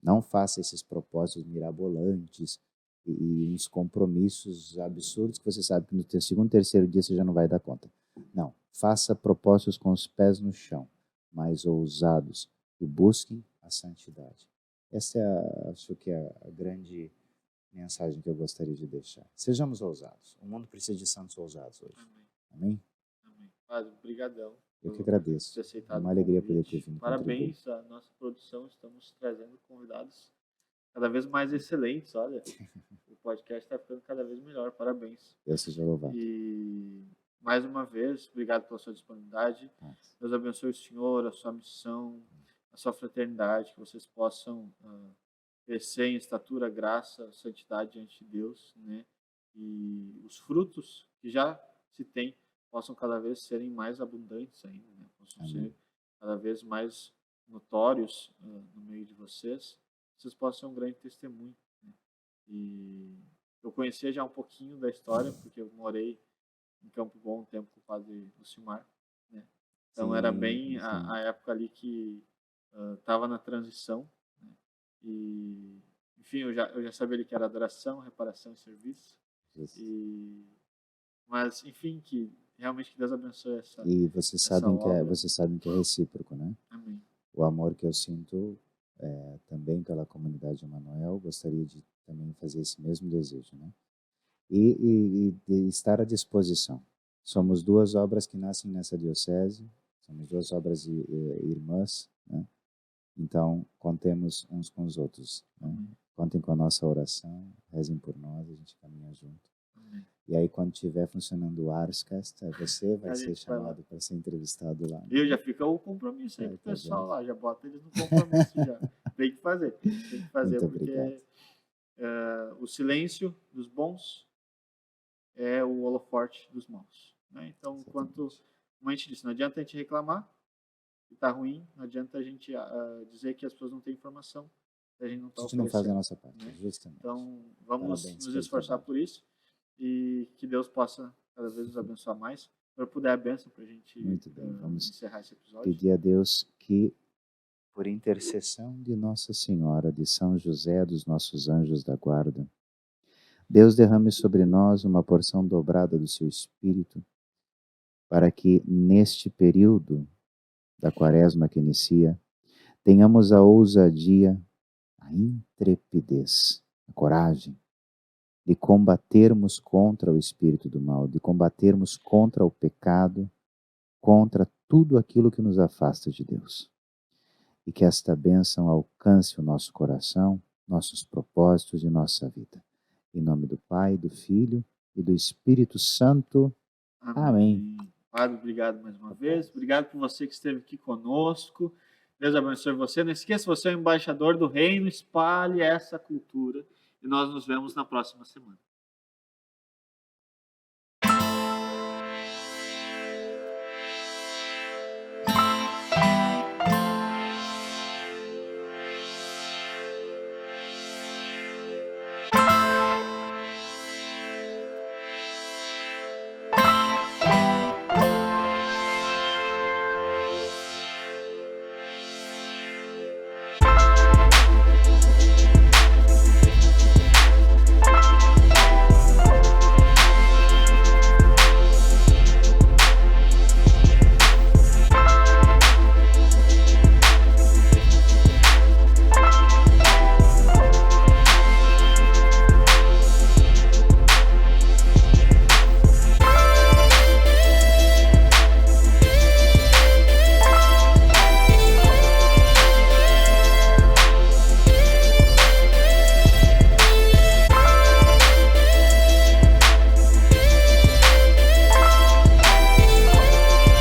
Não faça esses propósitos mirabolantes e uns compromissos absurdos que você sabe que no teu segundo, terceiro dia você já não vai dar conta. Não, faça propósitos com os pés no chão, mas ousados, e busquem a santidade. Essa é, acho que é a grande mensagem que eu gostaria de deixar. Sejamos ousados. O mundo precisa de santos ousados hoje. Amém? Amém. Padre, brigadão. Eu que agradeço. É uma alegria poder ter vindo. Parabéns à nossa produção. Estamos trazendo convidados cada vez mais excelentes. Olha, o podcast está ficando cada vez melhor. Parabéns. Deus seja louvado. E mais uma vez, obrigado pela sua disponibilidade. Deus abençoe o senhor, a sua missão, a sua fraternidade, que vocês possam crescer em estatura, graça, santidade diante de Deus, né? E os frutos que já se tem possam cada vez serem mais abundantes ainda, né? Possam ser cada vez mais notórios no meio de vocês. Vocês possam ser um grande testemunho, né? E eu conhecia já um pouquinho da história, porque eu morei em Campo Bom um tempo com o padre Lucimar, né? Então era bem a época ali que estava na transição, né? E enfim, eu já sabia ali que era adoração, reparação e serviço. Mas enfim, que realmente que Deus abençoe essa. E vocês sabem que é recíproco, né? Amém. O amor que eu sinto também pela comunidade de Emanuel, gostaria de também fazer esse mesmo desejo, né? E de estar à disposição. Somos duas obras que nascem nessa diocese, somos duas obras irmãs, né? Então, contemos uns com os outros, né? Contem com a nossa oração, rezem por nós, a gente caminha junto. E aí, quando estiver funcionando o Arscast, você vai ser chamado para ser entrevistado lá. Viu? Já fica o compromisso aí com o pessoal lá, já bota eles no compromisso já. Tem que fazer, Muito porque obrigado. O silêncio dos bons é o holoforte dos maus, né? Então, enquanto, como a gente disse, não adianta a gente reclamar que está ruim, não adianta a gente dizer que as pessoas não têm informação, a gente não está oferecendo. Não faz a nossa parte, né? Justamente. Então, vamos nos esforçar por isso e que Deus possa cada vez nos abençoar mais. Se puder a bênção para a gente vamos encerrar esse episódio. Pedir a Deus que, por intercessão de Nossa Senhora, de São José, dos nossos anjos da guarda, Deus derrame sobre nós uma porção dobrada do seu Espírito, para que, neste período da quaresma que inicia, tenhamos a ousadia, a intrepidez, a coragem de combatermos contra o espírito do mal, de combatermos contra o pecado, contra tudo aquilo que nos afasta de Deus. E que esta bênção alcance o nosso coração, nossos propósitos e nossa vida. Em nome do Pai, do Filho e do Espírito Santo. Amém. Padre, obrigado mais uma vez. Obrigado por você que esteve aqui conosco. Deus abençoe você. Não esqueça, você é o embaixador do reino. Espalhe essa cultura. E nós nos vemos na próxima semana.